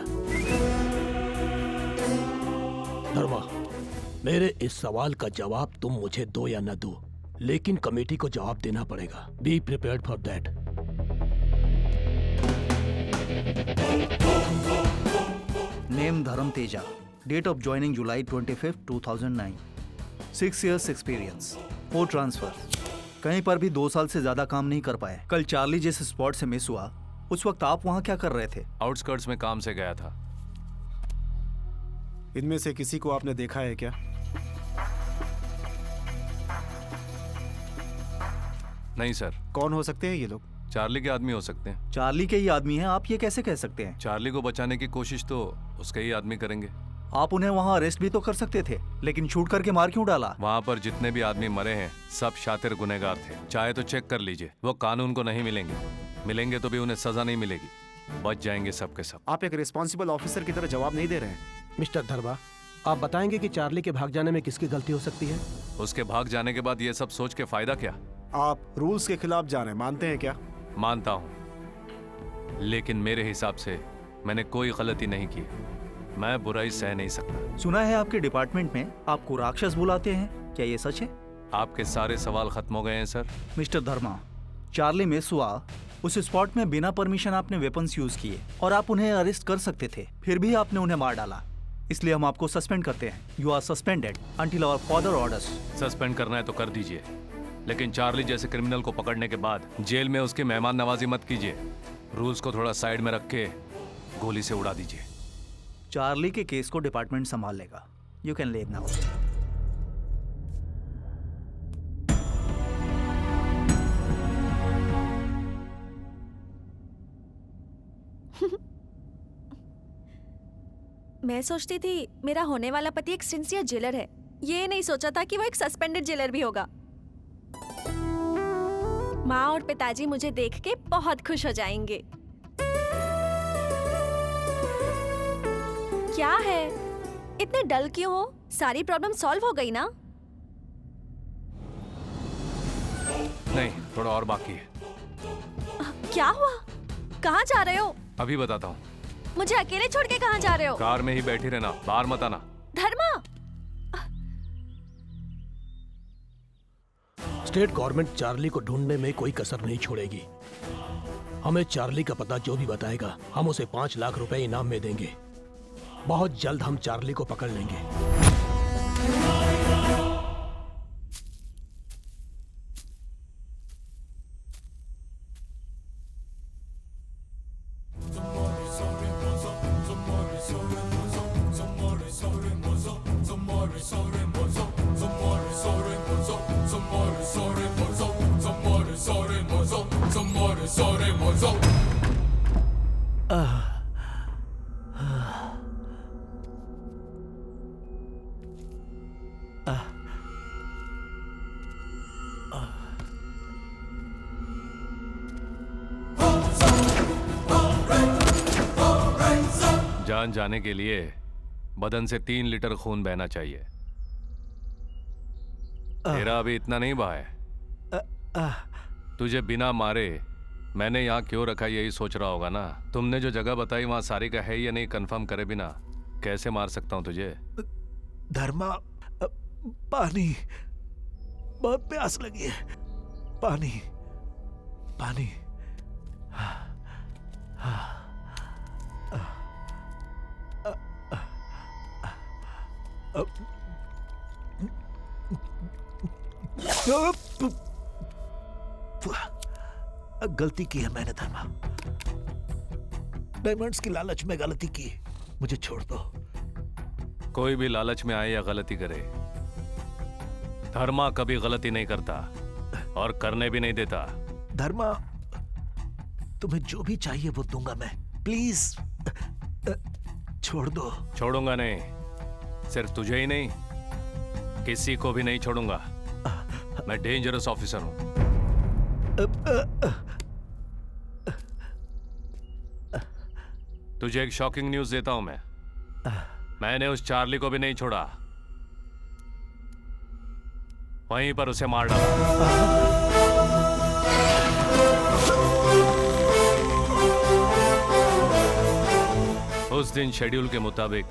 धर्मा, मेरे इस सवाल का जवाब तुम मुझे दो या न दो, लेकिन कमेटी को जवाब देना पड़ेगा। Be prepared for that. Name Dharma Teja, date of joining July 25, 2009, 6 years experience, 4 transfer. कहीं पर भी 2 साल से ज्यादा काम नहीं कर पाए। कल चार्ली जिस स्पॉट से मिस हुआ, उस वक्त आप वहां क्या कर रहे थे? आउटस्कर्ट्स में काम से गया था। इनमें से किसी को आपने देखा है क्या? नहीं सर। कौन हो सकते हैं ये लोग? चार्ली के आदमी हो सकते हैं। चार्ली के ही आदमी हैं, आप ये कैसे कह सकते हैं? चार्ली को बचाने की कोशिश तो उसके ही आदमी करेंगे। आप उन्हें वहां अरेस्ट भी तो कर सकते थे, लेकिन शूट करके मार क्यों डाला? वहाँ पर जितने भी आदमी मरे हैं सब शातिर गुनहगार थे। चाहे तो चेक कर लीजिए, वो कानून को नहीं मिलेंगे। मिलेंगे तो भी उन्हें सजा नहीं मिलेगी, बच जाएंगे सब के सब। आप एक रिस्पॉन्सिबल ऑफिसर की तरह जवाब नहीं दे रहे हैं। मिस्टर धर्मा, आप बताएंगे कि चार्ली के भाग जाने में किसकी गलती हो सकती है? उसके भाग जाने के बाद ये सब सोच के फायदा क्या? आप रूल्स के खिलाफ जा रहे हैं, मानते हैं क्या? मानता हूँ, लेकिन मेरे हिसाब से मैंने कोई गलती नहीं की। मैं बुराई सह नहीं सकता। सुना है आपके डिपार्टमेंट में आपको राक्षस बुलाते हैं, क्या ये सच है? आपके सारे सवाल खत्म हो गए हैं सर। मिस्टर धर्मा, चार्ली मिस हुआ, उस स्पॉट में बिना परमिशन आपने वेपन्स यूज किए और आप उन्हें अरेस्ट कर सकते थे, फिर भी आपने उन्हें मार डाला। इसलिए हम आपको सस्पेंड करते हैं। You are suspended until our further orders. Suspend करना है तो कर दीजिए, लेकिन चार्ली जैसे क्रिमिनल को पकड़ने के बाद जेल में उसकी मेहमान नवाजी मत कीजिए। रूल्स को थोड़ा साइड में रख के गोली से उड़ा दीजिए। चार्ली के केस को डिपार्टमेंट संभाल लेगा। You can leave now. मैं सोचती थी मेरा होने वाला पति एक सिंसियर जेलर है, ये नहीं सोचा था कि वो एक सस्पेंडेड जेलर भी होगा। माँ और पिताजी मुझे देख के बहुत खुश हो जाएंगे। क्या है, इतने डल क्यों हो? सारी प्रॉब्लम सॉल्व हो गई ना? नहीं, थोड़ा और बाकी है। क्या हुआ? कहाँ जा रहे हो? अभी बताता हूँ। मुझे अकेले छोड़ के कहाँ जा रहे हो? कार में ही बैठी रहना, बाहर मत आना। धर्मा! स्टेट गवर्नमेंट चार्ली को ढूंढने में कोई कसर नहीं छोड़ेगी। हमें चार्ली का पता जो भी बताएगा हम उसे 5 लाख रुपए इनाम में देंगे। बहुत जल्द हम चार्ली को पकड़ लेंगे। जान जाने के लिए बदन से 3 लीटर खून बहना चाहिए। तेरा अभी इतना नहीं बहा है। तुझे बिना मारे मैंने यहाँ क्यों रखा यही सोच रहा होगा ना। तुमने जो जगह बताई वहाँ सारिका है या नहीं कंफर्म करे बिना कैसे मार सकता हूँ तुझे? धर्मा, पानी, बहुत प्यास लगी है। पानी, पानी। गलती की है मैंने धर्मा, डायमंड्स की लालच में गलती की। मुझे छोड़ दो। कोई भी लालच में आए या गलती करे, धर्मा कभी गलती नहीं करता और करने भी नहीं देता। धर्मा, तुम्हें जो भी चाहिए वो दूंगा मैं। प्लीज छोड़ दो। छोड़ूंगा नहीं, सिर्फ तुझे ही नहीं किसी को भी नहीं छोड़ूंगा। मैं डेंजरस ऑफिसर हूं। तुझे एक शॉकिंग न्यूज देता हूं मैं। मैंने उस चार्ली को भी नहीं छोड़ा, वहीं पर उसे मार डाला। उस दिन शेड्यूल के मुताबिक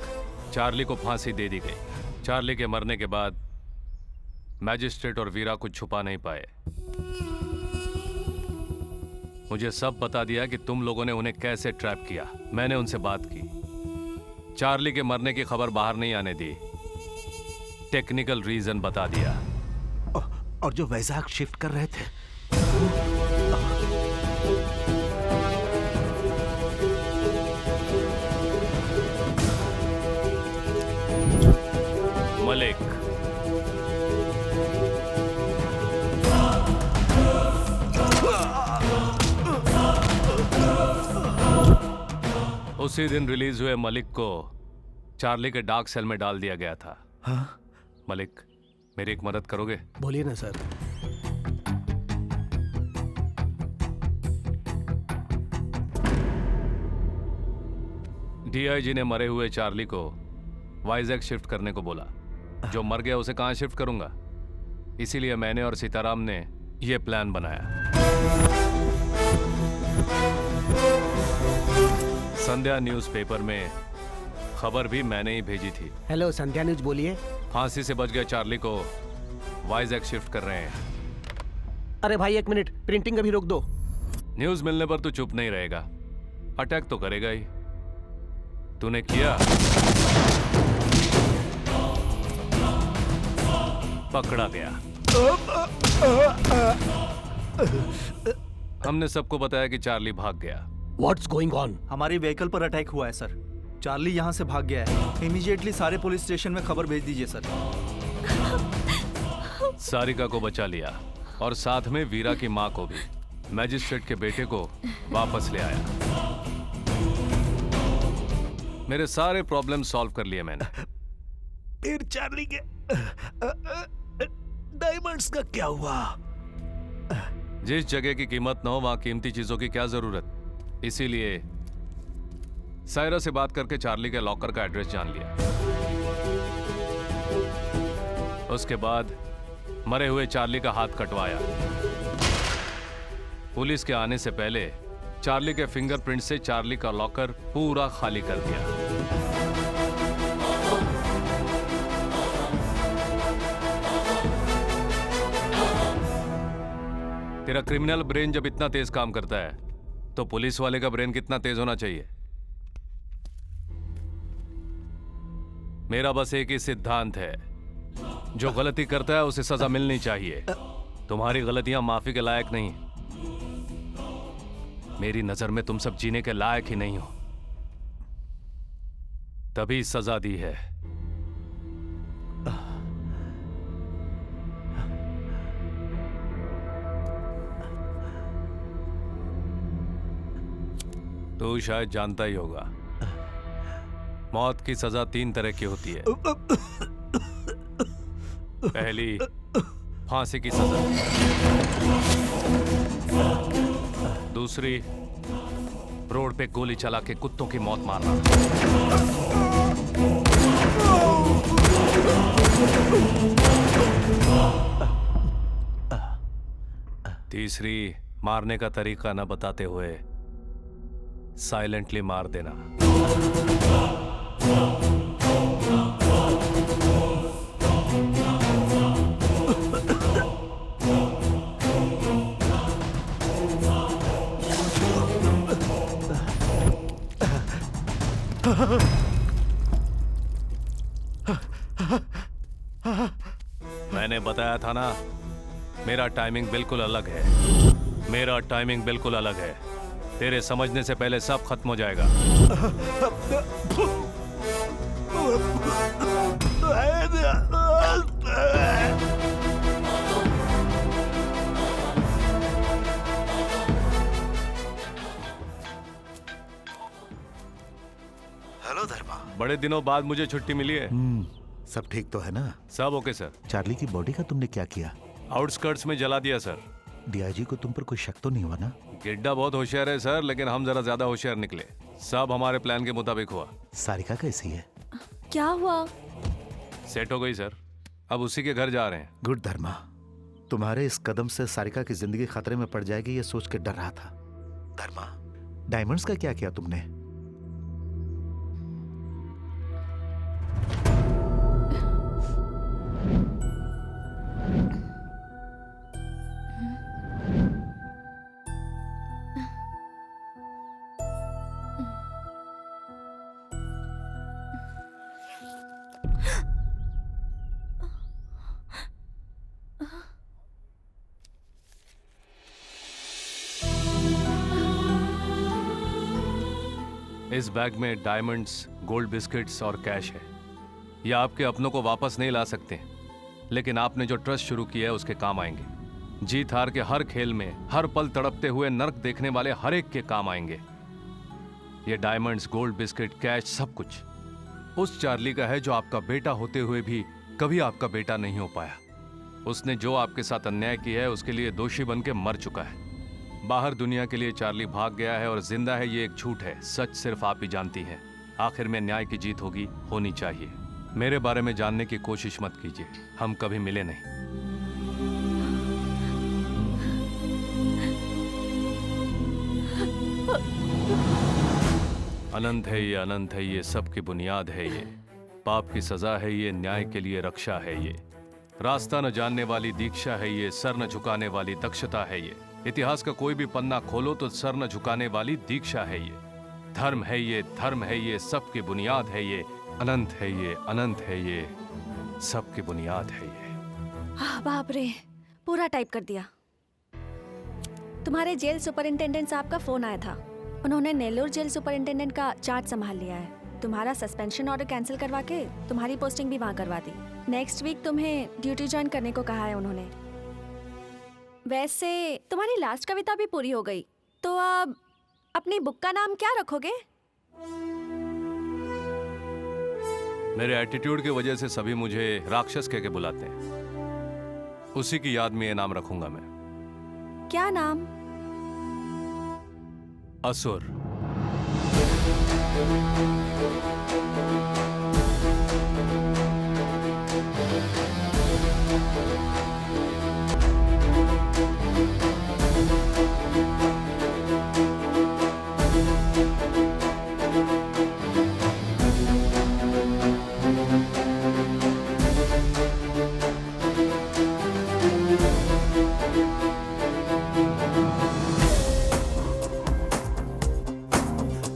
चार्ली को फांसी दे दी गई। चार्ली के मरने के बाद मैजिस्ट्रेट और वीरा कुछ छुपा नहीं पाए। मुझे सब बता दिया कि तुम लोगों ने उन्हें कैसे ट्रैप किया। मैंने उनसे बात की, चार्ली के मरने की खबर बाहर नहीं आने दी, टेक्निकल रीजन बता दिया। और जो वैजाग शिफ्ट कर रहे थे, मलिक, उसी दिन रिलीज हुए मलिक को चार्ली के डार्क सेल में डाल दिया गया था। हाँ? मलिक, मेरी एक मदद करोगे? बोलिए ना सर। डीआईजी ने मरे हुए चार्ली को वाइजैक शिफ्ट करने को बोला। जो मर गया उसे कहां शिफ्ट करूंगा? इसीलिए मैंने और सीताराम ने यह प्लान बनाया। संध्या न्यूज़पेपर में खबर भी मैंने ही भेजी थी। हेलो, संध्या न्यूज बोलिए। फांसी से बच गए चार्ली को वाइजैक शिफ्ट कर रहे हैं। अरे भाई एक मिनट, प्रिंटिंग अभी रोक दो। न्यूज़ मिलने पर तू चुप नहीं रहेगा, अटैक तो करेगा ही। तूने किया, पकड़ा गया। हमने सबको बताया कि चार्ली भाग गया। What's going on? हमारी व्हीकल पर अटैक हुआ है सर। चार्ली यहाँ से भाग गया है। इमीडिएटली सारे पुलिस स्टेशन में खबर भेज दीजिए सर। सारिका को बचा लिया और साथ में वीरा की माँ को भी। मैजिस्ट्रेट के बेटे को वापस ले आया। मेरे सारे प्रॉब्लम सॉल्व कर लिए मैंने। फिर चार्ली के डायमंड्स का क्या हुआ? जिस जगह की कीमत न हो वहां कीमती चीजों की क्या जरूरत। इसीलिए सायरा से बात करके चार्ली के लॉकर का एड्रेस जान लिया। उसके बाद मरे हुए चार्ली का हाथ कटवाया। पुलिस के आने से पहले चार्ली के फिंगरप्रिंट से चार्ली का लॉकर पूरा खाली कर दिया। तेरा क्रिमिनल ब्रेन जब इतना तेज काम करता है तो पुलिस वाले का ब्रेन कितना तेज होना चाहिए। मेरा बस एक ही सिद्धांत है, जो गलती करता है उसे सजा मिलनी चाहिए। तुम्हारी गलतियां माफी के लायक नहीं। मेरी नजर में तुम सब जीने के लायक ही नहीं हो, तभी सजा दी है। तू शायद जानता ही होगा, मौत की सजा 3 तरह की होती है। पहली, फांसी की सजा। दूसरी, रोड पे गोली चला के कुत्तों की मौत मारना। तीसरी, मारने का तरीका न बताते हुए साइलेंटली मार देना। मैंने बताया था ना, मेरा टाइमिंग बिल्कुल अलग है। मेरा टाइमिंग बिल्कुल अलग है। तेरे समझने से पहले सब खत्म हो जाएगा। हेलो धर्मा। बड़े दिनों बाद मुझे छुट्टी मिली है। सब ठीक तो है ना? सब ओके सर। चार्ली की बॉडी का तुमने क्या किया? आउटस्कर्ट्स में जला दिया सर। डीआईजी को तुम पर कोई शक तो नहीं हुआ ना? गिड्डा बहुत होशियार है सर, लेकिन हम जरा ज्यादा होशियार निकले। सब हमारे प्लान के मुताबिक हुआ। सारिका कैसी है? क्या हुआ? सेट हो गई सर, अब उसी के घर जा रहे हैं। गुड धर्मा। तुम्हारे इस कदम से सारिका की जिंदगी खतरे में पड़ जाएगी ये सोच के डर रहा था। धर्मा, डायमंड्स का क्या किया तुमने? इस बैग में डायमंड्स, गोल्ड बिस्किट्स और कैश है। ये आपके अपनों को वापस नहीं ला सकते, लेकिन आपने जो ट्रस्ट शुरू किया है उसके काम आएंगे। जीत हार के हर खेल में हर पल तड़पते हुए नर्क देखने वाले हर एक के काम आएंगे। ये डायमंड्स, गोल्ड बिस्किट, कैश सब कुछ उस चार्ली का है जो आपका बेटा होते हुए भी कभी आपका बेटा नहीं हो पाया। उसने जो आपके साथ अन्याय किया है उसके लिए दोषी बन के मर चुका है। बाहर दुनिया के लिए चार्ली भाग गया है और जिंदा है, ये एक झूठ है। सच सिर्फ आप ही जानती हैं। आखिर में न्याय की जीत होगी, होनी चाहिए। मेरे बारे में जानने की कोशिश मत कीजिए, हम कभी मिले नहीं। अनंत है ये, अनंत है ये, सबकी बुनियाद है ये। पाप की सजा है ये, न्याय के लिए रक्षा है ये। रास्ता न जानने वाली दीक्षा है ये, सर न झुकाने वाली दक्षता है ये। इतिहास का कोई भी पन्ना खोलो तो सर न झुकाने वाली दीक्षा है ये। धर्म है ये, धर्म है ये, सबकी बुनियाद है ये। अनंत है ये, अनंत है ये, सबकी बुनियाद है ये। बाप रे, पूरा टाइप कर दिया। तुम्हारे जेल सुपरिंटेंडेंट साहब का फोन आया था। उन्होंने नेल्लोर जेल सुपरिंटेंडेंट का चार्ज संभाल लिया है। तुम्हारा सस्पेंशन ऑर्डर कैंसिल करवा के तुम्हारी पोस्टिंग भी वहाँ करवा दी। नेक्स्ट वीक तुम्हें ड्यूटी ज्वाइन करने को कहा है उन्होंने। वैसे तुम्हारी लास्ट कविता भी पूरी हो गई, तो अब अपनी बुक का नाम क्या रखोगे? मेरे एटीट्यूड की वजह से सभी मुझे राक्षस कह के बुलाते हैं। उसी की याद में ये नाम रखूंगा मैं। क्या नाम? असुर।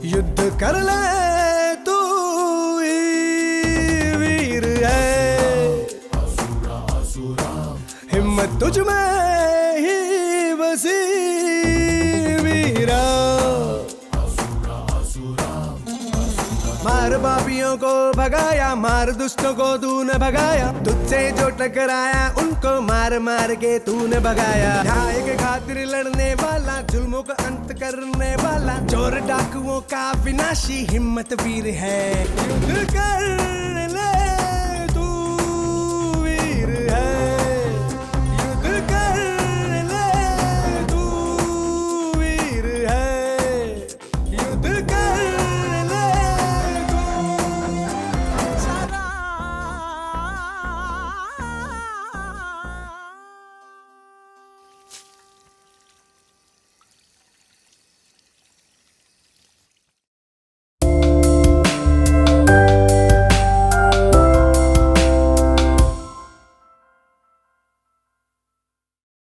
युद्ध कर ले तू ही वीर है, हिम्मत तुझ में ही बसी वीरा। मार पापियों को भगाया, मार दुष्टों को तूने भगाया, तुझसे जो टकराया उनको मार मार के तूने भगाया। न्याय के खातिर लड़ने वाला, जुल्मों का अंत करने वाला, चोर डाकुओं का विनाशी हिम्मत वीर है। युद्ध कर ले